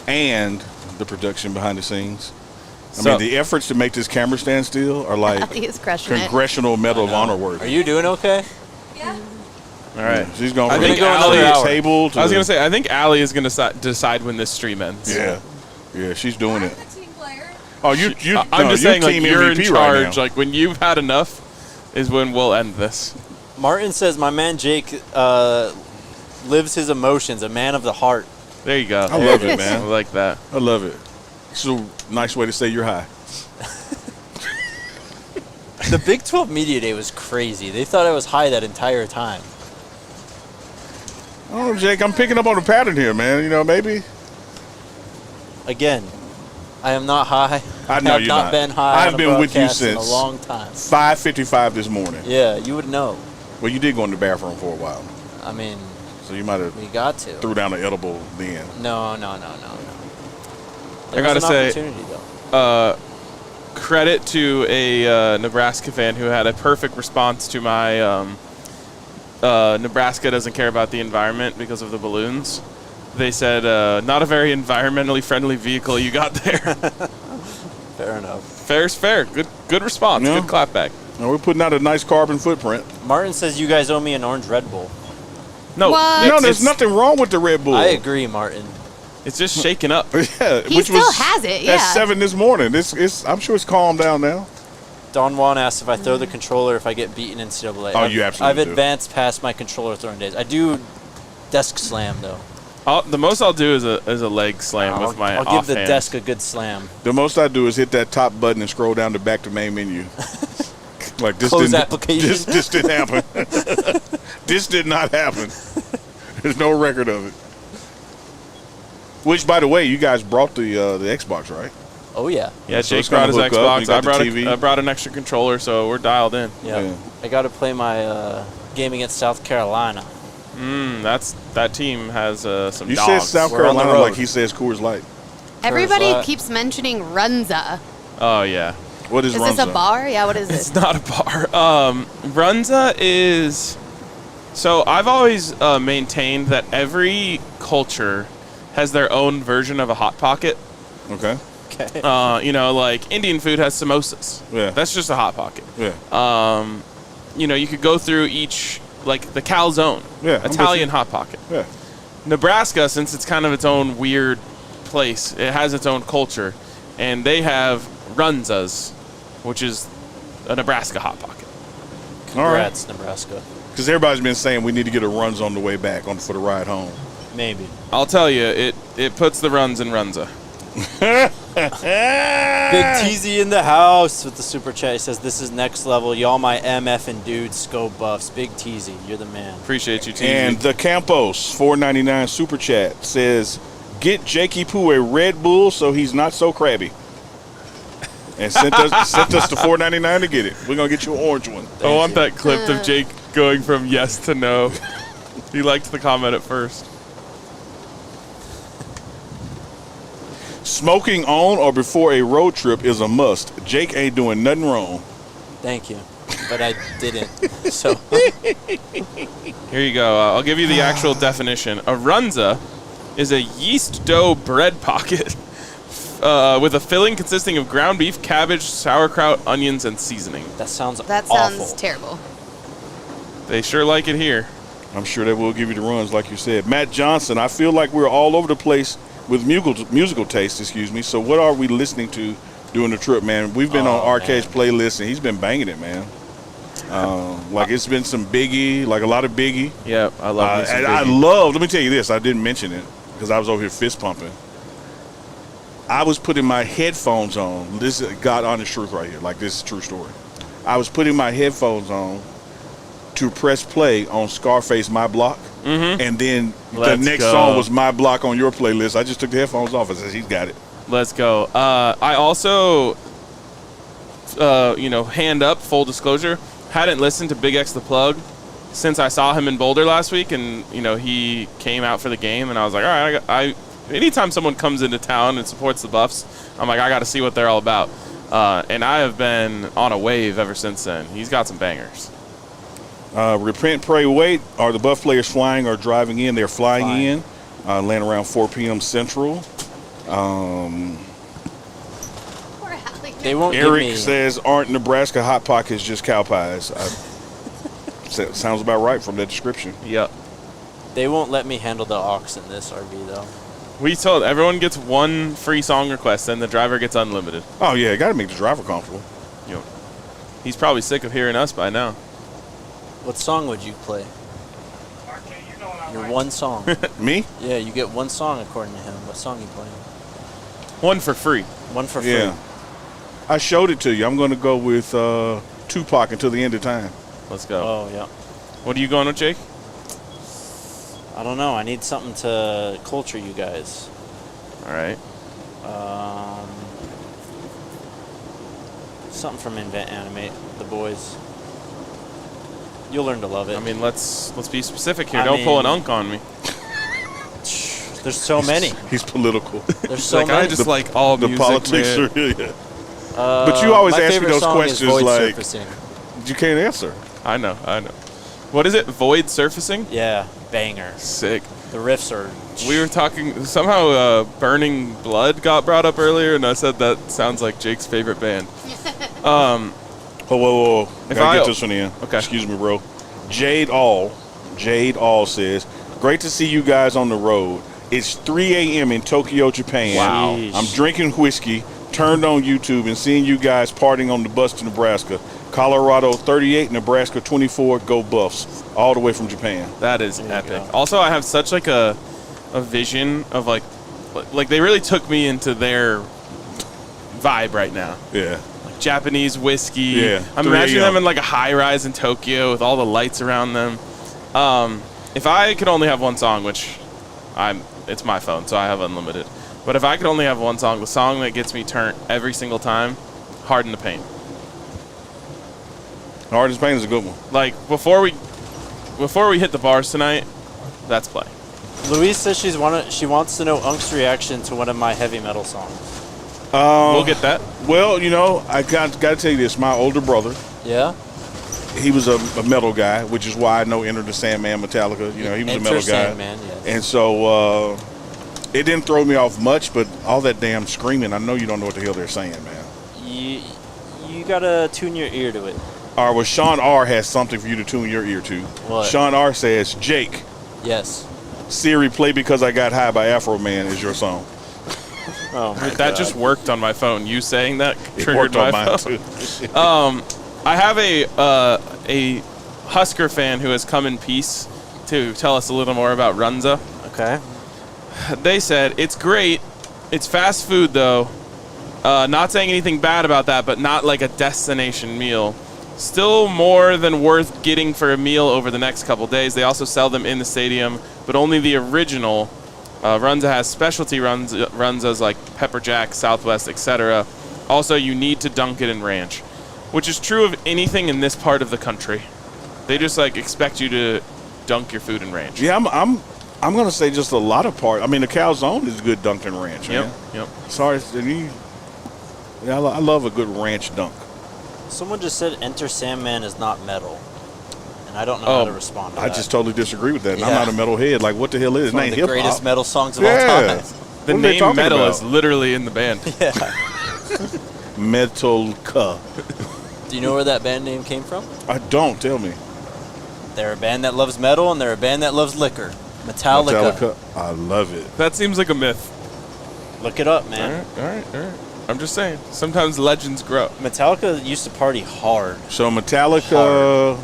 And the production behind the scenes. I mean, the efforts to make this camera stand still are like He is crushing it. Congressional Medal of Honor worthy. Are you doing okay? Yeah. All right. She's going I'm from gonna go the another hour. table to I was going to say, I think Allie is going to decide when this stream ends. Yeah. Yeah, she's doing I'm it. a team player. Oh, I'm just saying, like, team you're in MVP right charge. now. Like, when you've had enough is when we'll end this. Martin says, my man Jake lives his emotions, a man of the heart. There you go. I love it, man. I like that. I love it. It's a nice way to say you're high. The Big 12 Media Day was crazy. They thought I was high that entire time. Oh, Jake, I'm picking up on a pattern here, man. You know, maybe. Again, I am not high. I know have you're not not. been high. I've on a been with you broadcast in since a long time. 5:55 this morning. Yeah, you would know. Well, you did go in the bathroom for a while, I mean, so you might have we got to. threw down the edible then. No. There I gotta was an say, opportunity, though. Credit to a Nebraska fan who had a perfect response to my Nebraska doesn't care about the environment because of the balloons. They said, not a very environmentally friendly vehicle you got there. Fair enough. Fair's fair. Good response. Yeah. Good clapback. Now, we're putting out a nice carbon footprint. Martin says you guys owe me an orange Red Bull. No, What? No, it's- there's nothing wrong with the Red Bull. I agree, Martin. It's just shaking up. Yeah, He which still was has it, At yeah. 7 this morning. I'm sure it's calmed down now. Don Juan asks if I throw the controller if I get beaten in NCAA. Oh, you absolutely I've do. advanced past my controller throwing days. I do desk slam, though. The most I'll do is a leg slam with my I'll give the offhand. desk a good slam. The most I do is hit that top button and scroll down to back to main menu. Like this Close didn't application. This didn't happen. This did not happen. There's no record of it. Which, by the way, you guys brought the Xbox, right? Oh, yeah. Yeah, So Jake it's gonna brought his hook up, Xbox. you got the TV. I brought an extra controller, so we're dialed in. Yeah. Yeah. I got to play my game against South Carolina. That team has some You dogs. said South We're on the Carolina road. like he says Coors Light. Everybody What? keeps mentioning Runza. Oh yeah. What is Is this a Runza? bar? Yeah, what is It's it? not a bar. Runza is. So I've always maintained that every culture has their own version of a hot pocket. Okay. Okay. Like Indian food has samosas. Yeah. That's just a hot pocket. Yeah. You could go through each, like the calzone. Yeah, I'm with Italian you. hot pocket. Yeah. Nebraska, since it's kind of its own weird place, it has its own culture, and they have Runzas, which is a Nebraska hot pocket. All right. Congrats, Nebraska. Because everybody's been saying we need to get a runs on the way back for the ride home. Maybe. I'll tell you, it puts the runs in Runza. Big TZ in the house with the super chat. He says, this is next level. Y'all my MF and dudes, scope buffs. Big TZ, you're the man. Appreciate you, TZ. And the Campos $4.99 super chat says, "Get Jakey Poo a Red Bull so he's not so crabby." And sent us the $4.99 to get it. We're gonna get you an orange one. I want that clip of Jake going from yes to no. He liked the comment at first. Smoking on or before a road trip is a must. Jake ain't doing nothing wrong. Thank you. But I didn't. So Here you go. I'll give you the actual definition. A Runza is a yeast dough bread pocket with a filling consisting of ground beef, cabbage, sauerkraut, onions, and seasoning. that sounds That awful. sounds terrible. They sure like it here. I'm sure they will give you the runs, like you said. Matt Johnson, I feel like we're all over the place with musical taste, So what are we listening to during the trip, man? We've been on Arcade's playlist, and he's been banging it, man. Like it's been some Biggie, like a lot of Biggie. Yeah, I love me some And I Biggie. love, let me tell you this, I didn't mention it because I was over here fist pumping. I was putting my headphones on. This is God honest truth right here. Like, this is a true story. I was putting my headphones on to press play on Scarface My Block. And then Let's the next go. song was My Block on your playlist. I just took the headphones off and said, he's got it. Let's go. I also, hand up, full disclosure, hadn't listened to Big X the Plug since I saw him in Boulder last week, and he came out for the game, and I was like, all right, anytime someone comes into town and supports the Buffs, I'm like, I got to see what they're all about. And I have been on a wave ever since then. He's got some bangers. Repent, pray, wait. Are the Buff players flying or driving in? They're flying in. Land around 4 p.m. Central. Poor Allie. They won't give Eric me. says, aren't Nebraska Hot Pockets just cow pies? Sounds about right from that description. Yep. They won't let me handle the aux in this RV though. We told everyone gets one free song request, and the driver gets unlimited. Oh, yeah, got to make the driver comfortable. Yep. He's probably sick of hearing us by now. What song would you play? RK, you know what I Your like. one song. Me? Yeah, you get one song according to him. What song you playing? One for free. One for free. Yeah. I showed it to you. I'm going to go with Tupac Until the End of Time. Let's go. Oh yeah. What are you going with, Jake? I don't know. I need something to culture you guys. All right. Something from Invent Animate, the boys. You'll learn to love it. I mean, let's be specific here. I Don't pull an mean- unk on me. There's so many. He's political. There's so Like, many. I just like all The music, politics man. are, yeah. But you always my ask me favorite those song is questions Void like, Surfacing. you can't answer. I know. What is it? Void surfacing? Yeah, banger. Sick. The riffs are. We were talking, somehow Burning Blood got brought up earlier, and I said that sounds like Jake's favorite band. Oh, whoa. If Gotta I- get this one in. Okay. Excuse me, bro. Jade All says, great to see you guys on the road. It's 3 a.m. in Tokyo, Japan. Wow. Sheesh. I'm drinking whiskey, turned on YouTube, and seeing you guys partying on the bus to Nebraska. Colorado 38, Nebraska 24, go Buffs. All the way from Japan. That is There you epic. go. Also, I have such like a vision of like they really took me into their vibe right now. Yeah. Like Japanese whiskey. Yeah, I'm 3 imagining a.m. them in like a high rise in Tokyo with all the lights around them. If I could only have one song, which it's my phone, so I have unlimited. But if I could only have one song, the song that gets me turned every single time, Hard in the Pain. Hard as Pain is a good one. Like before we hit the bars tonight, that's play. Louise says she wants to know Unk's reaction to one of my heavy metal songs. We'll get that. Well, you know, I got to tell you this. My older brother, Yeah. he was a metal guy, which is why I know Enter the Sandman, Metallica. You know, he was a metal guy. Sandman, yes. And so it didn't throw me off much, but all that damn screaming, I know you don't know what the hell they're saying, man. You gotta tune your ear to it. All right, well, Sean R. has something for you to tune your ear to. What? Sean R. says, Jake, Yes. Siri, play Because I Got High by Afro Man is your song. Oh my That God. just worked on my phone. You saying that It triggered worked on my mine, phone. too. I have a Husker fan who has come in peace to tell us a little more about Runza. Okay. They said, it's great. It's fast food, though. Not saying anything bad about that, but not like a destination meal. Still more than worth getting for a meal over the next couple days. They also sell them in the stadium, but only the original. Runza has specialty Runzas like Pepper Jack, Southwest, etc. Also, you need to dunk it in ranch, which is true of anything in this part of the country. They just like expect you to dunk your food in ranch. Yeah, I'm gonna say just a lot of part. I mean, the Calzone is good dunked in ranch. Yep. Man. Yep. Sorry, yeah, I love a good ranch dunk. Someone just said Enter Sandman is not metal. And I don't know how to respond to I that. just totally disagree with that. And I'm Yeah. not a metalhead. Like, what the hell is it? It's one It of ain't the hip greatest hop. metal songs of Yeah. all time. The What are they name talking metal about? is literally in the band. Yeah. Metalca. Do you know where that band name came from? I don't tell me. They're a band that loves metal and they're a band that loves liquor. Metallica. I love it. That seems like a myth. Look it up, All man. right. I'm just saying. Sometimes legends grow. Metallica used to party hard. So Metallica.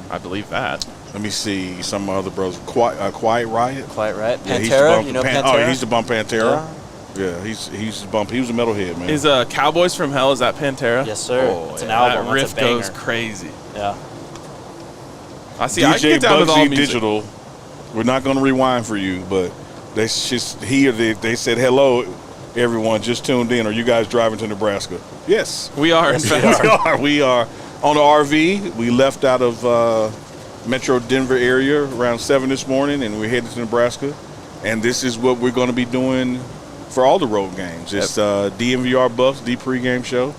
I believe that. Let me see some other brothers. Quiet Riot. Quite right. Yeah, he used to Pantera, bump you know Pan- Pantera? Oh, he used to bump Pantera. Yeah. Yeah, he's bump. He was a metalhead, man. Is Cowboys from Hell, is that Pantera? Yes, sir. Oh, It's an yeah, album. That It's riff a banger. goes crazy. Yeah. I see. I can DJ get down with all Bugsy music. Digital. We're not going to rewind for you, but they said hello, everyone. Just tuned in. Are you guys driving to Nebraska? Yes, We are. in fact. we are on the RV. We left out of Metro Denver area around 7 this morning, and we're headed to Nebraska. And this is what we're going to be doing for all the road games. It's DNVR Buffs, D Pregame Show.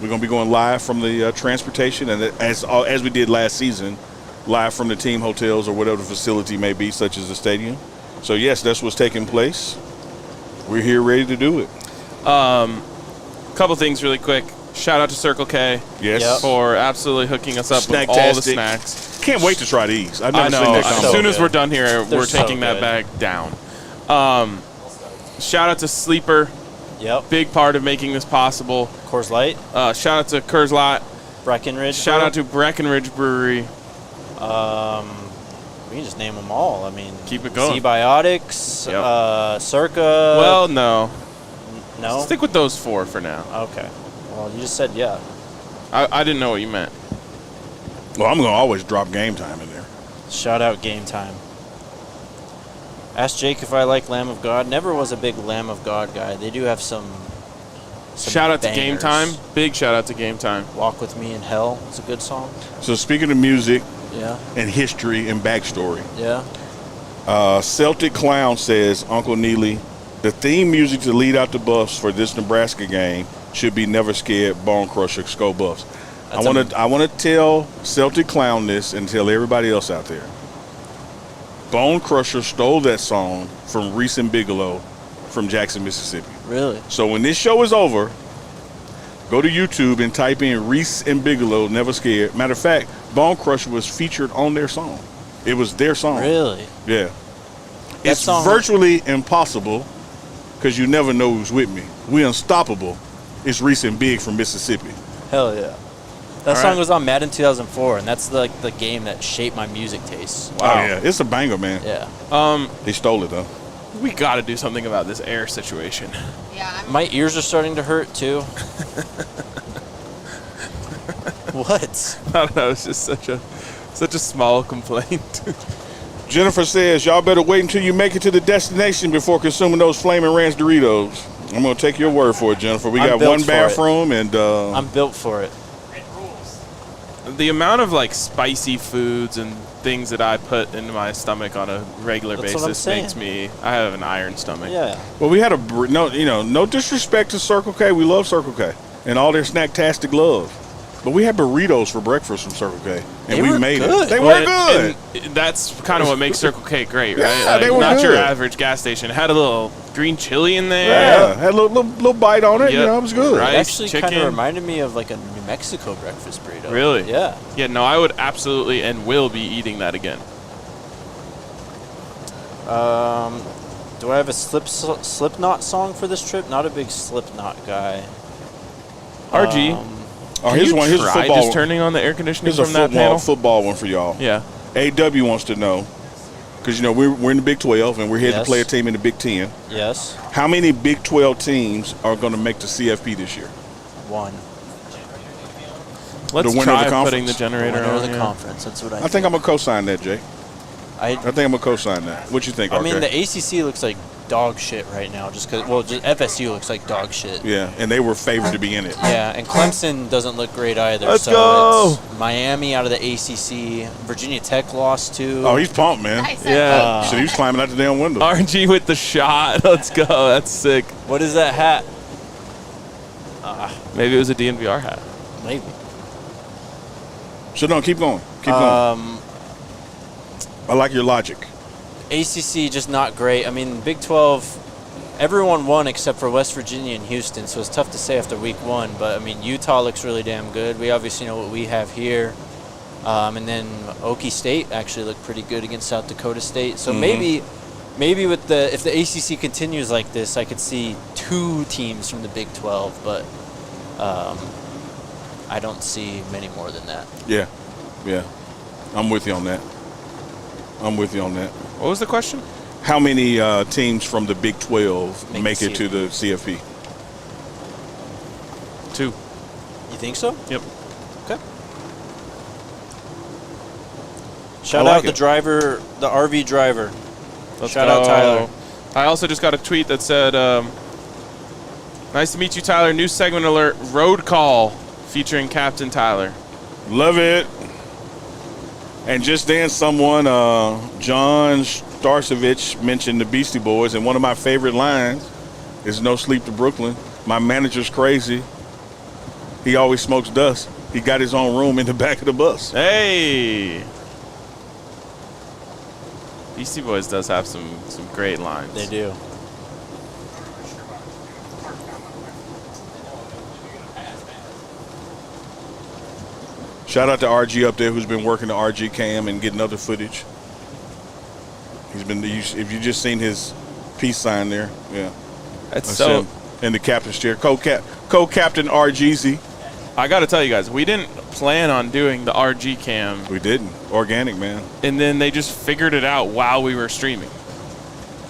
We're going to be going live from the transportation, and as we did last season, live from the team hotels or whatever the facility may be, such as the stadium. So, yes, that's what's taking place. We're here ready to do it. Couple things really quick. Shout out to Circle K Yes. Yep. for absolutely hooking us up with all the Snacktastic. snacks. can't wait to try these. I've I never know. seen that As combo. soon as we're done here, They're we're so taking that good. bag down. Shout out to Sleeper, Yep. big part of making this possible. Coors Light, Shout out to Coors Light. Breckenridge. Shout out to Breckenridge Brewery. We can just name them all. I mean, Keep it going. Z-Biotics, Yep. Circa. Well, no. no. Stick with those 4 for now. Okay. Well, you just said yeah. I didn't know what you meant. Well, I'm going to always drop Game Time in there. Shout out Game Time. Ask Jake if I like Lamb of God. Never was a big Lamb of God guy. They do have some Shout out to Game bangers. Time. Big shout out to Game Time. Walk With Me in Hell. It's a good song. So speaking of music Yeah. and history and backstory, Yeah. Celtic Clown says, Uncle Neely, the theme music to lead out the Buffs for this Nebraska game should be Never Scared, Bone Crusher, Go Buffs. I want to tell Celtic Clown this and tell everybody else out there. Bone Crusher stole that song from Reese and Bigelow from Jackson, Mississippi. Really? So when this show is over, go to YouTube and type in Reese and Bigelow, Never Scared. Matter of fact, Bone Crusher was featured on their song. It was their song. Really? Yeah. It's song- virtually impossible because you never know who's with me. We Unstoppable. It's Reese and Big from Mississippi. Hell yeah. That All song right. was on Madden 2004, and that's like the game that shaped my music taste. Wow. Oh, yeah. It's a banger, man. Yeah. They stole it, though. We got to do something about this air situation. Yeah, My ears are starting to hurt too. What? I don't know. It's just such a small complaint. Jennifer says, y'all better wait until you make it to the destination before consuming those Flamin' Ranch Doritos. I'm going to take your word for it, Jennifer. We I'm got built one for it. bathroom and I'm built for it. It rules. The amount of like spicy foods and things that I put into my stomach on a regular That's what I'm basis saying. makes me. I have an iron stomach. Yeah. well, we had no disrespect to Circle K. We love Circle K and all their snacktastic love. But we had burritos for breakfast from Circle K, and They we were made good. it. They Well, were good. and that's kind of what makes Circle K great, right? Yeah, they were not your good. average gas station. It had a little green chili in there. Yeah, had a little bite on it. Yep. You know, it was good. Right. It Rice, actually kind chicken. of reminded me of like a New Mexico breakfast burrito. Really? Yeah. Yeah, no, I would absolutely and will be eating that again. Do I have a Slipknot song for this trip? Not a big Slipknot guy. RG, Oh, can here's you one. Here's a try football. just turning on the air conditioning Here's a from that panel? football one for y'all. Yeah. AW wants to know, because we're in the Big 12 and we're here to Yes. play a team in the Big 10. Yes. How many Big 12 teams are going to make the CFP this year? One. Let's winner of try the conference. putting the generator Winner on. of the yeah. conference. That's what I think I'm going to co-sign that, Jay. I I think I'm going to co-sign that. What you think, I mean, RK? the ACC looks like dog shit right now. Just FSU looks like dog shit. Yeah, and they were favored to be in it. Yeah, and Clemson doesn't look great either. Let's so go. It's Miami out of the ACC. Virginia Tech lost too. Oh, he's pumped, man. Yeah. So he was climbing out the damn window. RG with the shot. Let's go. That's sick. What is that hat? Maybe it was a DNVR hat. Maybe. So no, keep going. Keep going. I like your logic. ACC just not great. I mean, Big 12, everyone won except for West Virginia and Houston, so it's tough to say after week one. But, I mean, Utah looks really damn good. We obviously know what we have here. And then Okie State actually looked pretty good against South Dakota State. So maybe with if the ACC continues like this, I could see 2 teams from the Big 12, but I don't see many more than that. Yeah. I'm with you on that. What was the question? How many teams from the Big 12 make it to the CFP? 2. You think so? Yep. Okay. Shout like out the it. driver, the RV driver. Let's Shout out go. Tyler. I also just got a tweet that said, nice to meet you, Tyler. New segment alert, road call featuring Captain Tyler. Love it. And just then someone, John Starcevich, mentioned the Beastie Boys, and one of my favorite lines is "No sleep to Brooklyn. My manager's crazy. He always smokes dust. He got his own room in the back of the bus." Hey! Beastie Boys does have some great lines. They do. Shout out to RG up there who's been working the RG cam and getting other footage. He's been, if you just seen his peace sign there, yeah. That's so. him in the captain's chair. Co-captain RGZ. I got to tell you guys, we didn't plan on doing the RG cam. We didn't. Organic, man. And then they just figured it out while we were streaming.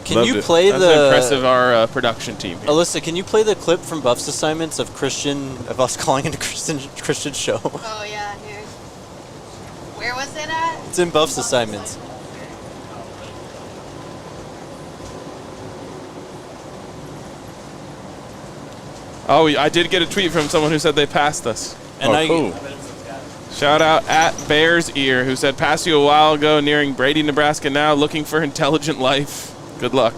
Can you play That's impressive, our production team here. Alyssa, can you play the clip from Buff's assignments of us calling into Christian's show? Oh, yeah, here. Where was it at? It's in Buff's assignments. Oh, I did get a tweet from someone who said they passed us. And cool. Shout out at Bear's Ear, who said, "Passed you a while ago, nearing Brady, Nebraska now, looking for intelligent life. Good luck."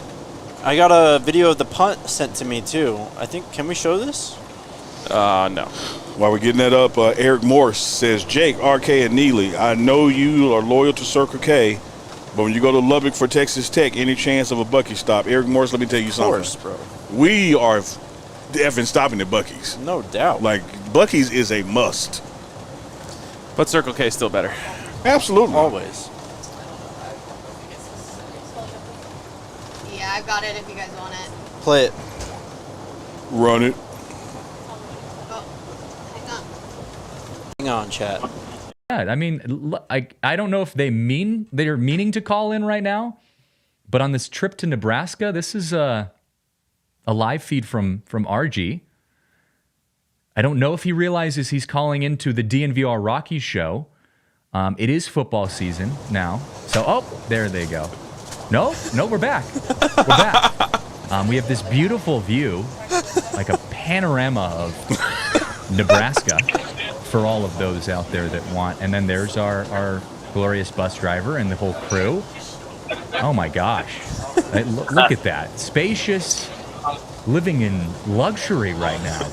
I got a video of the punt sent to me too. I think, can we show this? No. While we're getting that up, Eric Morse says, Jake, RK, and Neely, I know you are loyal to Circle K, but when you go to Lubbock for Texas Tech, any chance of a Bucky stop? Eric Morse, let me tell you something. Of course, bro. We are effing stopping at Bucky's. No doubt. Like, Bucky's is a must. But Circle K is still better. Absolutely. Always. Yeah, I've got it if you guys want it. Play it. Run it. Oh, hang on. Hang on, chat. Yeah, I mean, I don't know if they're meaning to call in right now, but on this trip to Nebraska, this is a live feed from RG. I don't know if he realizes he's calling into the DNVR Rockies show. It is football season now. So, oh, there they go. No, we're back. We're back. We have this beautiful view, like a panorama of Nebraska for all of those out there that want. And then there's our glorious bus driver and the whole crew. Oh, my gosh. Look at that. Spacious, living in luxury right now.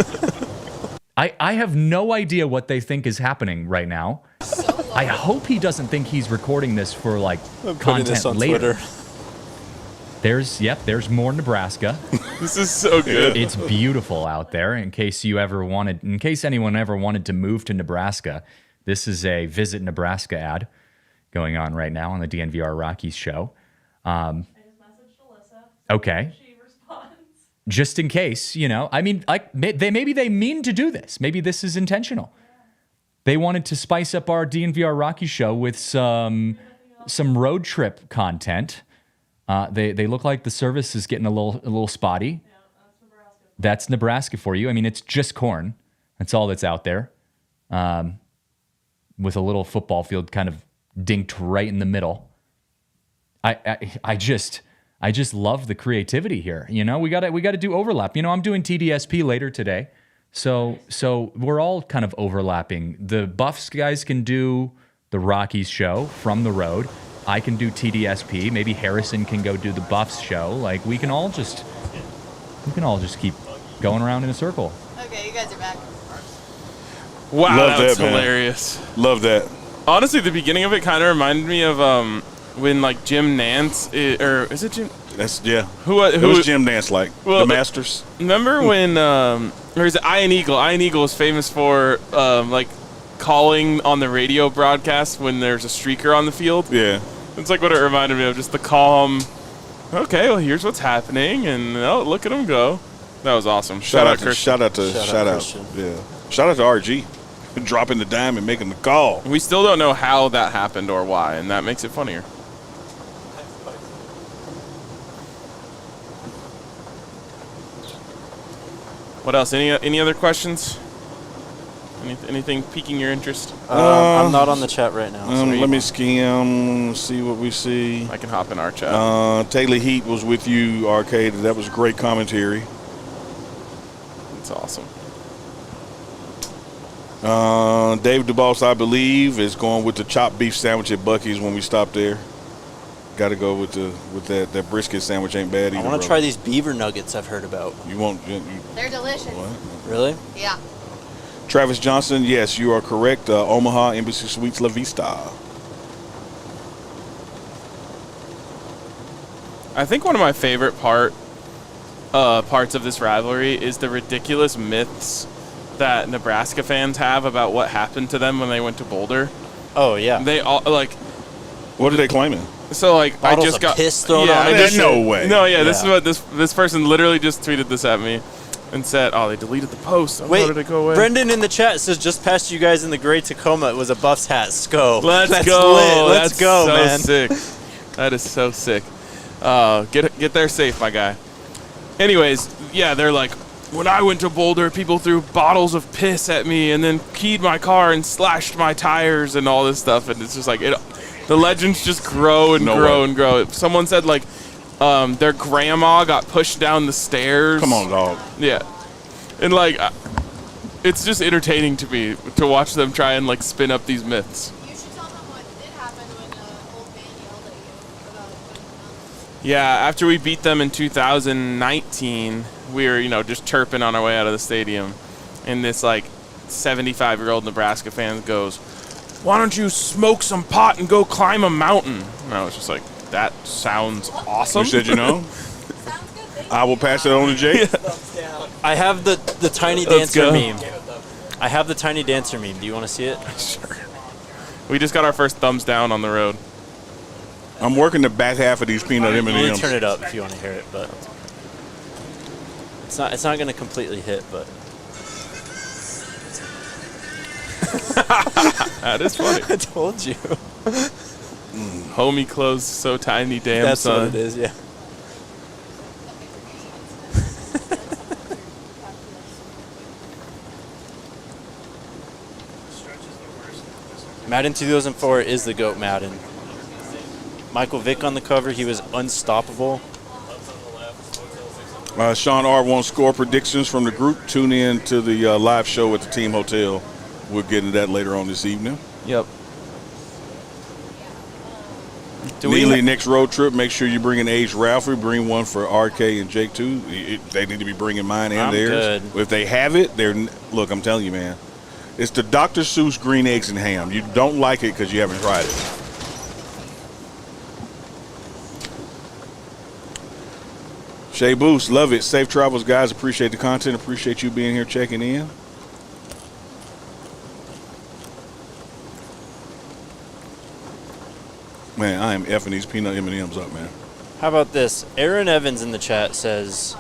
I have no idea what they think is happening right now. I hope he doesn't think he's recording this for like content this on later. Twitter. There's more Nebraska. This is so good. It's beautiful out there. In case anyone ever wanted to move to Nebraska, this is a Visit Nebraska ad going on right now on the DNVR Rockies show. I just messaged Alyssa. Okay. She responds. Just in case, I mean, like maybe they mean to do this. Maybe this is intentional. They wanted to spice up our DNVR Rockies show with some road trip content. They look like the service is getting a little spotty. Yeah, that's Nebraska. That's Nebraska for you. I mean, it's just corn. That's all that's out there. With a little football field kind of dinked right in the middle. I just love the creativity here. We got to do overlap. I'm doing TDSP later today. So we're all kind of overlapping. The Buffs guys can do the Rockies show from the road. I can do TDSP. Maybe Harrison can go do the Buffs show. Like we can all just keep going around in a circle. Okay, you guys are back. Wow, Love that was that, man. hilarious. Love that. Honestly, the beginning of it kind of reminded me of when like Jim Nance, or is it Jim? That's, yeah. Who It was Jim Nance, like, Well, the Masters. Remember when, or is it Iron Eagle? Iron Eagle is famous for like calling on the radio broadcast when there's a streaker on the field. Yeah. It's like what it reminded me of, just the calm. Okay, well here's what's happening, and oh look at him go. That was awesome. Shout out Christian. Shout out Christian. Yeah. Shout out to RG. Dropping the dime and making the call. We still don't know how that happened or why, and that makes it funnier. What else? Any other questions? Anything piquing your interest? I'm not on the chat right now. So Let me skim, see what we see. I can hop in our chat. Taylor Heat was with you, Arcade. That was great commentary. It's awesome. Dave DeBoss, I believe, is going with the chopped beef sandwich at Bucky's when we stop there. Got to go with that brisket sandwich. Ain't bad either. I want to try these beaver nuggets I've heard about. You want? They're delicious. What? Really? Yeah. Travis Johnson, yes, you are correct. Omaha Embassy Suites La Vista. I think one of my favorite parts of this rivalry is the ridiculous myths that Nebraska fans have about what happened to them when they went to Boulder. Oh yeah. They all like. What are they claiming? So like Bottles I just of got piss thrown yeah, on I it. just- No way. No, yeah, this is Yeah. what this person literally just tweeted this at me and said, "Oh, they deleted the post. How Wait, did it go away?" Brendan in the chat says just past you guys in the Great Tacoma. It was a Buffs hat. Sco. Let's That's go. Lit. Let's That's go, so man. sick. That is so sick. Get there safe, my guy. Anyways, yeah, they're like, when I went to Boulder, people threw bottles of piss at me and then keyed my car and slashed my tires and all this stuff. And it's just like the legends just grow and grow and grow. Someone said like their grandma got pushed down the stairs. Come on, dog. Yeah. And like, it's just entertaining to me to watch them try and like spin up these myths. You should tell them what did happen when the old man yelled at you about Yeah, after we beat them in 2019, we were, just chirping on our way out of the stadium. And this, 75-year-old Nebraska fan goes, "Why don't you smoke some pot and go climb a mountain?" And I was just like, that sounds awesome. You said you know. Sounds good. Thank I will pass it on to Jake. I have the tiny Let's dancer go. meme. I have the tiny dancer meme. Do you want to see it? Sure. We just got our first thumbs down on the road. I'm working the back half of these peanut Let me M&Ms. turn it up if you want to hear it, but it's not going to completely hit, but That is funny. I told you. Homie clothes so tiny, damn That's son. what it is, yeah. Madden 2004 is the GOAT Madden. Michael Vick on the cover, he was unstoppable. Sean R. wants score predictions from the group. Tune in to the live show at the Team Hotel. We'll get into that later on this evening. Yep. Neely, next road trip, make sure you bring an aged Ralphie. Bring one for RK and Jake, too. They need to be bringing mine and I'm theirs. good. If they have it, look, I'm telling you, man. It's the Dr. Seuss green eggs and ham. You don't like it because you haven't tried it. Shea Boost, love it. Safe travels, guys. Appreciate the content. Appreciate you being here checking in. Man, I am effing these peanut M&Ms up, man. How about this? Aaron Evans in the chat says,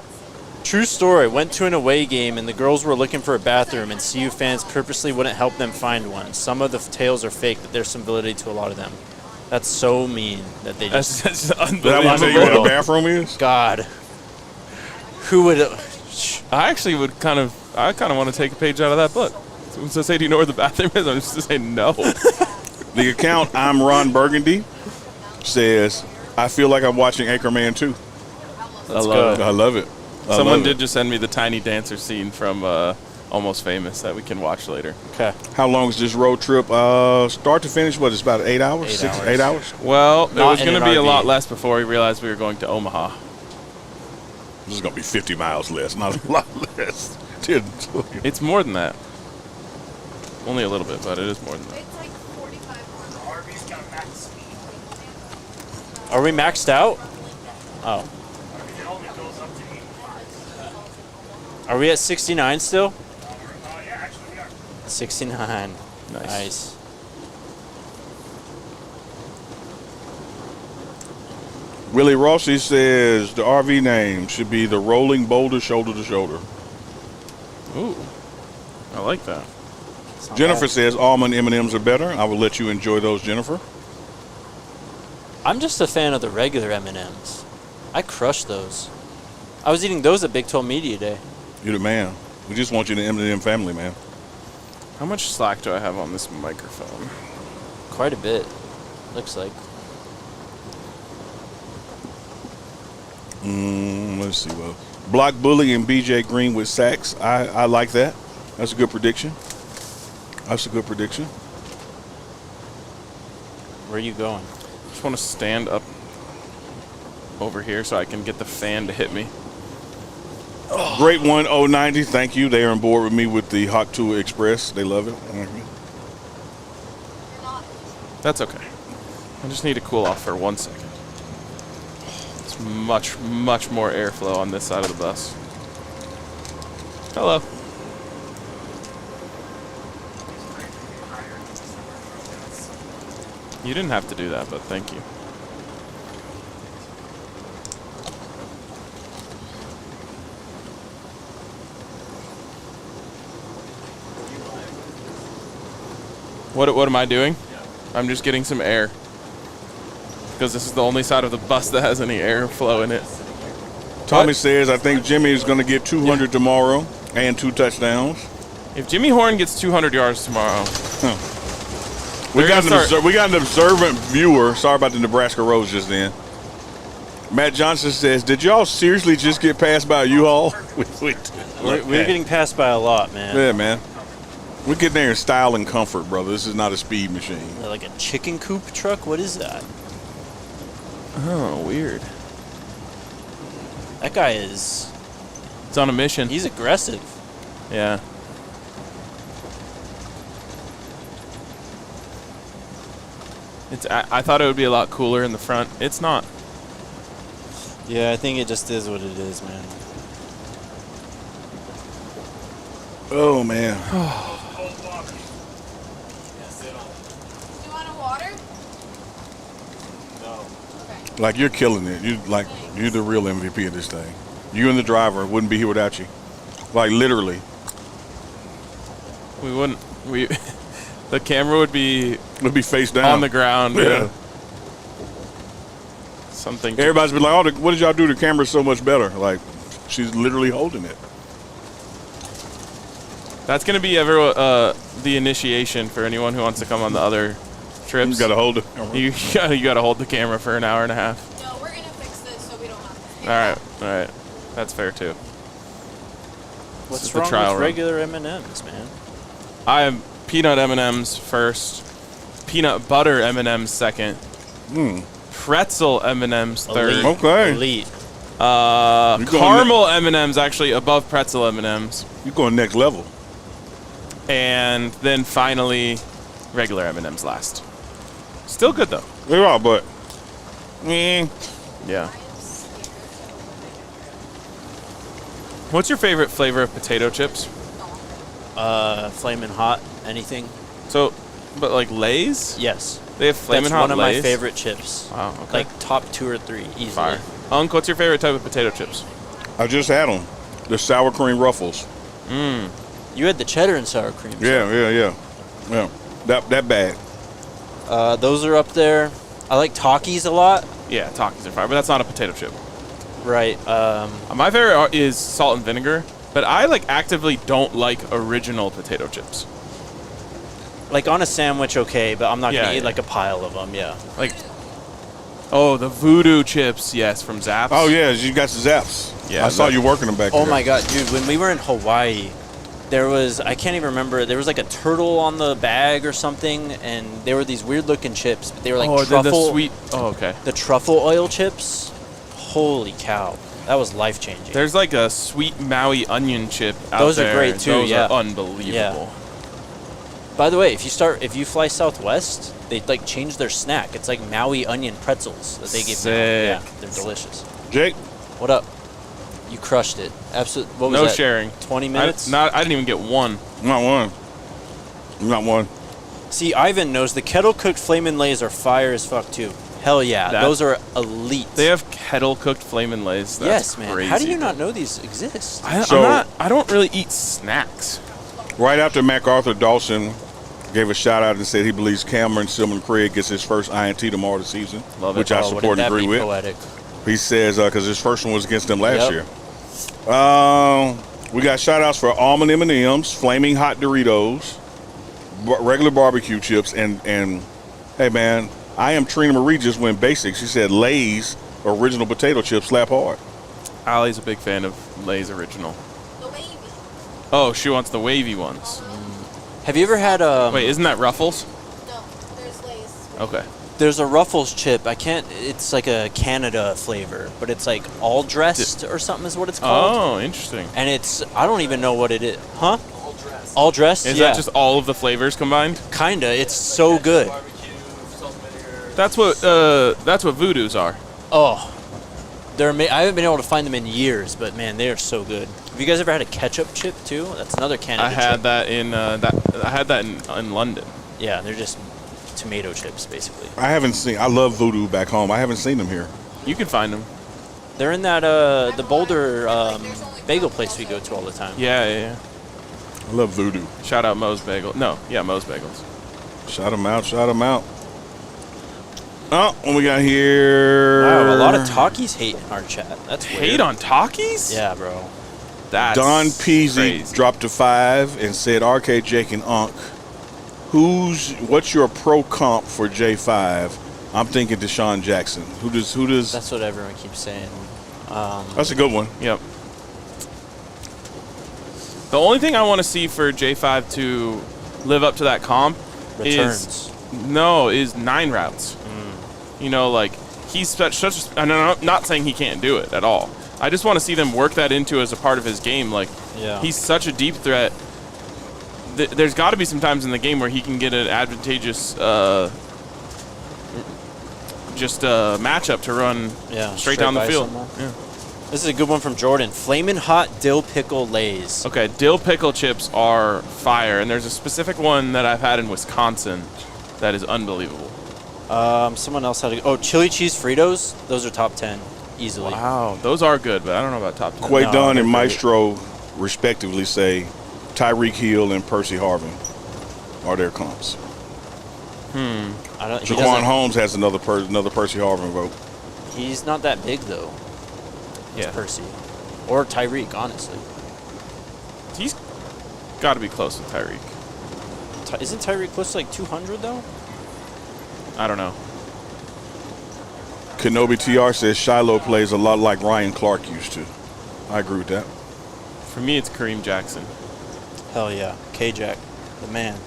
"True story, went to an away game and the girls were looking for a bathroom and CU fans purposely wouldn't help them find one. Some of the tales are fake, but there's some validity to a lot of them." That's so mean that they just... That's But I want to tell you what the bathroom is. God. Who would... I actually would kind of want to take a page out of that book. So say, do you know where the bathroom is? I'm just going to say no. The account, I'm Ron Burgundy, says, "I feel like I'm watching Anchorman 2. I love it. I love it. I Someone love did it. just send me the tiny dancer scene from Almost Famous that we can watch later. Okay. How long is this road trip? Start to finish, what, it's about 8 hours? 8 hours? Well, it Not was in going to an be a RV. lot less before we realized we were going to Omaha. This is going to be 50 miles less, not a lot less. It's more than that. Only a little bit, but it is more than that. It's like 45 more. RV's got max speed. Are we maxed out? Oh. It only goes up to 85. Are we at 69 still? Yeah, actually we are. 69. Nice. Nice. Willie Rossi says the RV name should be the Rolling Boulder Shoulder to Shoulder. Ooh, I like that. It's not Jennifer bad. says almond M&Ms are better. I will let you enjoy those, Jennifer. I'm just a fan of the regular M&Ms. I crush those. I was eating those at Big 12 Media Day. You're the man. We just want you in the M&M family, man. How much slack do I have on this microphone? Quite a bit, looks like. Let's see. Well, Block Bully and BJ Green with sacks. I like that. That's a good prediction. That's a good prediction. Where are you going? Just want to stand up over here so I can get the fan to hit me. Great one, 090. Thank you. They are on board with me with the Hot Tour Express. They love it. That's okay. I just need to cool off for 1 second. It's much, much more airflow on this side of the bus. Hello. You didn't have to do that, but thank you. What am I doing? I'm just getting some air. Because this is the only side of the bus that has any airflow in it. Tommy says, I think Jimmy is going to get 200 tomorrow and 2 touchdowns. If Jimmy Horn gets 200 yards tomorrow, we got an observant viewer. Sorry about the Nebraska Rose just then. Matt Johnson says, did y'all seriously just get passed by a U-Haul? We're getting passed by a lot, man. Yeah, man. We get there in style and comfort, brother. This is not a speed machine. Like a chicken coop truck? What is that? oh, weird. That guy is... It's on a mission. He's aggressive. Yeah. I thought it would be a lot cooler in the front. It's not. Yeah, I think it just is what it is, man. Oh, man. Cold water. Do you want a water? Like, you're killing it. You're the real MVP of this thing. You and the driver wouldn't be here without you. Like, literally. We wouldn't. The camera would be face down. on the ground. Yeah. Something. Everybody's been like, oh, what did y'all do? The camera's so much better. Like, she's literally holding it. That's going to be the initiation for anyone who wants to come on the other trips. You got to hold it. You got to hold the camera for an hour and a half. No, we're gonna fix this so we don't have to. All right. That's fair too. What's is the wrong trial with run. regular M&Ms, man? I have peanut M&Ms first, peanut butter M&Ms second, pretzel M&Ms third, Elite. Okay. Elite. caramel M&Ms actually above pretzel M&Ms, You're going next level. and then finally regular M&Ms last. Still good though. They are, but Yeah. What's your favorite flavor of potato chips? Flamin' Hot. Anything? So, but like Lay's? Yes. They have Flamin' That's Hot one of Lay's? my favorite chips. Wow, okay. Like top 2 or 3 easily. Fire. Unc, what's your favorite type of potato chips? I just had them. The sour cream ruffles. You had the cheddar and sour cream. Yeah. That bag. Those are up there. I like Takis a lot. Yeah, Takis are fire, but that's not a potato chip. Right. My favorite is salt and vinegar, but I like actively don't like original potato chips. Like on a sandwich, okay, but I'm not Yeah, gonna eat yeah. like a pile of them. Yeah. Like, oh, the voodoo chips, yes, from Zapp's. Oh, yeah, you got the Zaps. Yeah, I saw that- you working them back there. Oh my god, dude! When we were in Hawaii, there was I can't even remember. There was like a turtle on the bag or something, and they were these weird looking chips, but they were like oh, truffle. the sweet. Oh, okay. The truffle oil chips. Holy cow, that was life changing. There's like a sweet Maui onion chip out Those are there. great too, Those yeah. are unbelievable. By the way, if you fly Southwest, they like change their snack. It's like Maui onion pretzels that they give now. Yeah, Sick. they're delicious. Jake? What up? You crushed it. Absolutely. What was No that? sharing. 20 minutes? I didn't even get one. Not one. See, Ivan knows the kettle cooked Flamin' Lays are fire as fuck too. Hell yeah, That- those are elite. They have kettle cooked Flamin' Lays. That's yes, man. Crazy. How do you not know these exist? I don't really eat snacks. Right after MacArthur Dawson gave a shout out and said he believes Cameron Silman Craig gets his first INT tomorrow this season, Love it. which I Oh, support wouldn't and that agree be with. poetic? He says because his first one was against them last Yep. year. We got shout outs for almond M&Ms, flaming hot Doritos, regular barbecue chips, and hey man, I am Trina Marie just went basic. She said Lay's original potato chips slap hard. Allie's a big fan of Lay's original. The wavy. Oh, she wants the wavy ones. Have you ever had Wait, isn't that Ruffles? No, there's Lay's. Okay. There's a Ruffles chip. It's like a Canada flavor, but it's like all dressed or something is what it's called. Oh, interesting. And I don't even know what it is. Huh? All dressed. Is yeah. that just all of the flavors combined? Kinda. It's so good. That's what voodoo's are. Oh, I haven't been able to find them in years, but man, they are so good. Have you guys ever had a ketchup chip too? That's another Canada I had chip. that in in London. Yeah, they're just tomato chips, basically. I haven't seen. I love Voodoo back home. I haven't seen them here. You can find them. They're in that the Boulder bagel place we go to all the time. Yeah. I love Voodoo. Shout out Moe's Bagel. No, yeah, Moe's Bagels. Shout them out. Shout them out. Oh, what we got here? Wow, a lot of Takis hate in our chat. That's weird. Hate on Takis? Yeah, bro. That's Don Peasy crazy. dropped to 5 and said, RK, Jake, and Unk, what's your pro comp for J5? I'm thinking Deshaun Jackson. Who does? That's what everyone keeps saying. That's a good one. Yep. The only thing I want to see for J5 to live up to that comp Returns. is 9 routes. You know, like, he's such and I'm not saying he can't do it at all. I just want to see them work that into as a part of his game. Like, he's such a deep threat. There's got to be some times in the game where he can get an advantageous matchup to run straight down the field. Yeah. This is a good one from Jordan. Flamin' hot dill pickle lays. Okay, dill pickle chips are fire, and there's a specific one that I've had in Wisconsin that is unbelievable. Someone else had chili cheese Fritos. Those are top 10 easily. Wow, those are good, but I don't know about top 10. Quay No, Dunn they're and great. Maestro respectively say Tyreek Hill and Percy Harvin are their comps. I don't. Jaquan Holmes has another Percy Harvin vote. He's not that big though. Yeah, Percy, or Tyreek, honestly. he's got to be close with Tyreek. Isn't Tyreek close to like 200 though? I don't know. Kenobi TR says Shiloh plays a lot like Ryan Clark used to. I agree with that. For me, it's Kareem Jackson. Hell yeah, K-Jack, the man.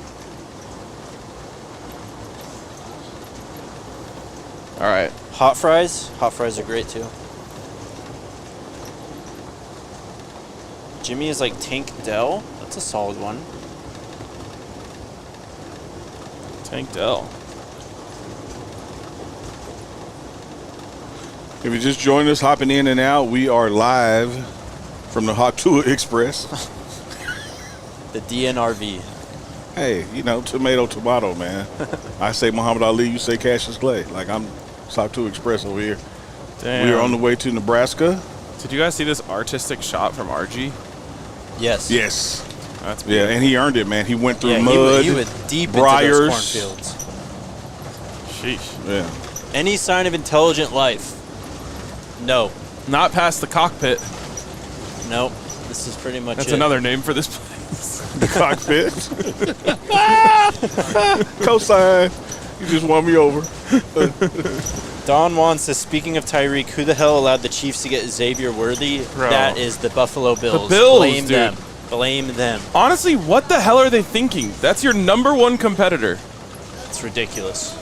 All right. Hot fries are great too. Jimmy is like Tank Dell. That's a solid one. Tank Dell. If you just joined us, hopping in and out, we are live from the Hot Tour Express. The DNRV. Hey, tomato, man. I say Muhammad Ali, you say Cassius Clay. Like, it's Hot Tour Express over here. Damn. We are on the way to Nebraska. Did you guys see this artistic shot from RG? Yes. Yes. That's Yeah, and he earned it, man. He went through Yeah, mud, he went deep briars. into those cornfields. Sheesh. Yeah. Any sign of intelligent life? No. Not past the cockpit. Nope. This is pretty much That's it. another name for this place. The cockpit. Cosign. You just won me over. Don Juan says, speaking of Tyreek, who the hell allowed the Chiefs to get Xavier Worthy? Bro. That is the Buffalo Bills. Bills, Blame dude. them. Blame them. Honestly, what the hell are they thinking? That's your number one competitor. It's ridiculous.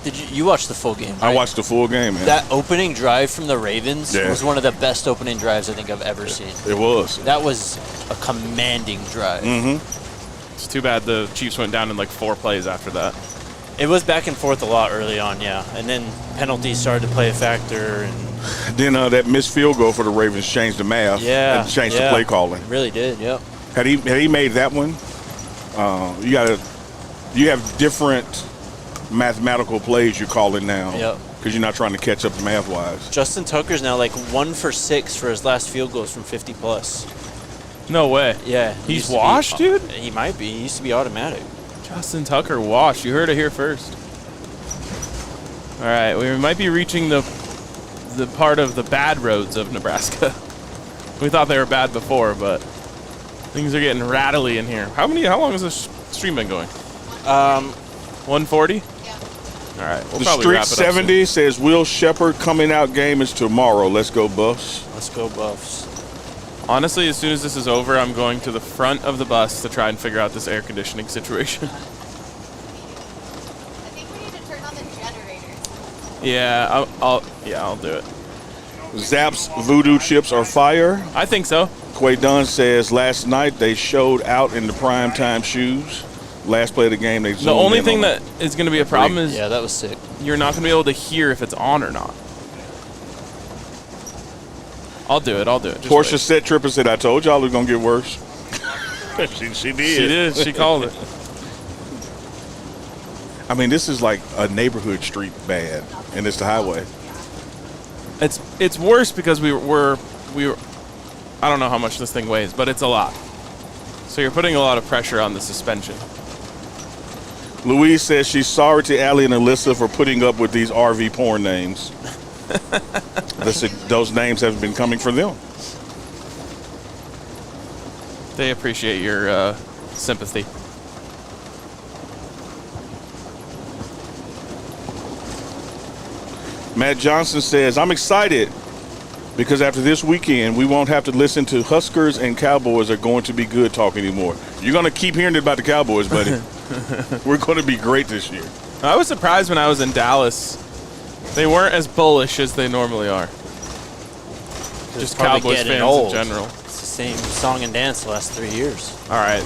Did you watch the full game? I right? watched the full game, man. That opening drive from the Ravens Yeah. was one of the best opening drives I think I've ever seen. It was. That was a commanding drive. It's too bad the Chiefs went down in like 4 plays after that. It was back and forth a lot early on, yeah. And then penalties started to play a factor. And Then that missed field goal for the Ravens changed the math. yeah, And changed yeah. the play calling. It really did, yep. Had he made that one, you have different mathematical plays you're calling now. Yep. Because you're not trying to catch up math-wise. Justin Tucker's now like 1 for 6 for his last field goals from 50 plus. No way. Yeah. he He's used to be- washed, dude? He might be. He used to be automatic. Justin Tucker washed. You heard it here first. All right, we might be reaching the part of the bad roads of Nebraska. We thought they were bad before, but things are getting rattly in here. How long has this stream been going? 140? Yeah. All right, we'll The probably Street wrap it up 70 says, Will Shepard coming out game is tomorrow. Let's go, Buffs. Let's go Buffs. soon. Honestly, as soon as this is over, I'm going to the front of the bus to try and figure out this air conditioning situation. I think we need to turn on the generator. Yeah, I'll do it. Zap's voodoo chips are fire. I think so. Quay Dunn says, last night they showed out in the primetime shoes. Last play of the game, they The zoomed only in thing on that is going to be a problem is Yeah, that was sick. you're not going to be able to hear if it's on or not. I'll do it. Just Porsche wait. Set Tripper said, I told y'all it was going to get worse. She did. She did. She called it. I mean, this is like a neighborhood street bad, and it's the highway. It's worse because we were I don't know how much this thing weighs, but it's a lot. So you're putting a lot of pressure on the suspension. Louise says she's sorry to Allie and Alyssa for putting up with these RV porn names. Those names have been coming for them. They appreciate your sympathy. Matt Johnson says, I'm excited because after this weekend, we won't have to listen to Huskers and Cowboys are going to be good talk anymore. You're going to keep hearing about the Cowboys, buddy. We're going to be great this year. I was surprised when I was in Dallas. They weren't as bullish as they normally are. Just Cowboys fans in general. It's the same song and dance the last 3 years. All right.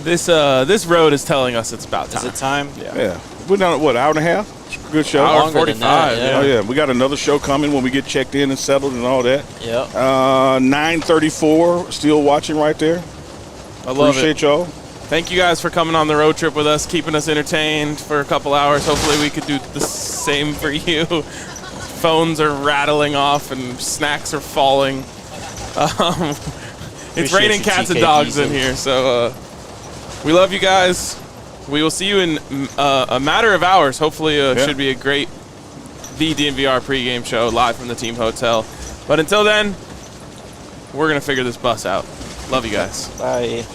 This road is telling us it's about time. Is it time? Yeah. We're done, what, hour and a half? Good show. Hour Longer than 45. that, Oh, yeah. We got another show coming when we get checked in and settled and all that. Yep. 9:34, still watching right there. I love Appreciate it. y'all. Thank you guys for coming on the road trip with us, keeping us entertained for a couple hours. Hopefully we could do the same for you. Phones are rattling off and snacks are falling. It's raining you, cats and TK dogs in Beasley. here, so we love you guys. We will see you in a matter of hours. Hopefully it should be a great DNVR pregame show live from the team hotel. But until then, we're going to figure this bus out. Love you guys. Bye.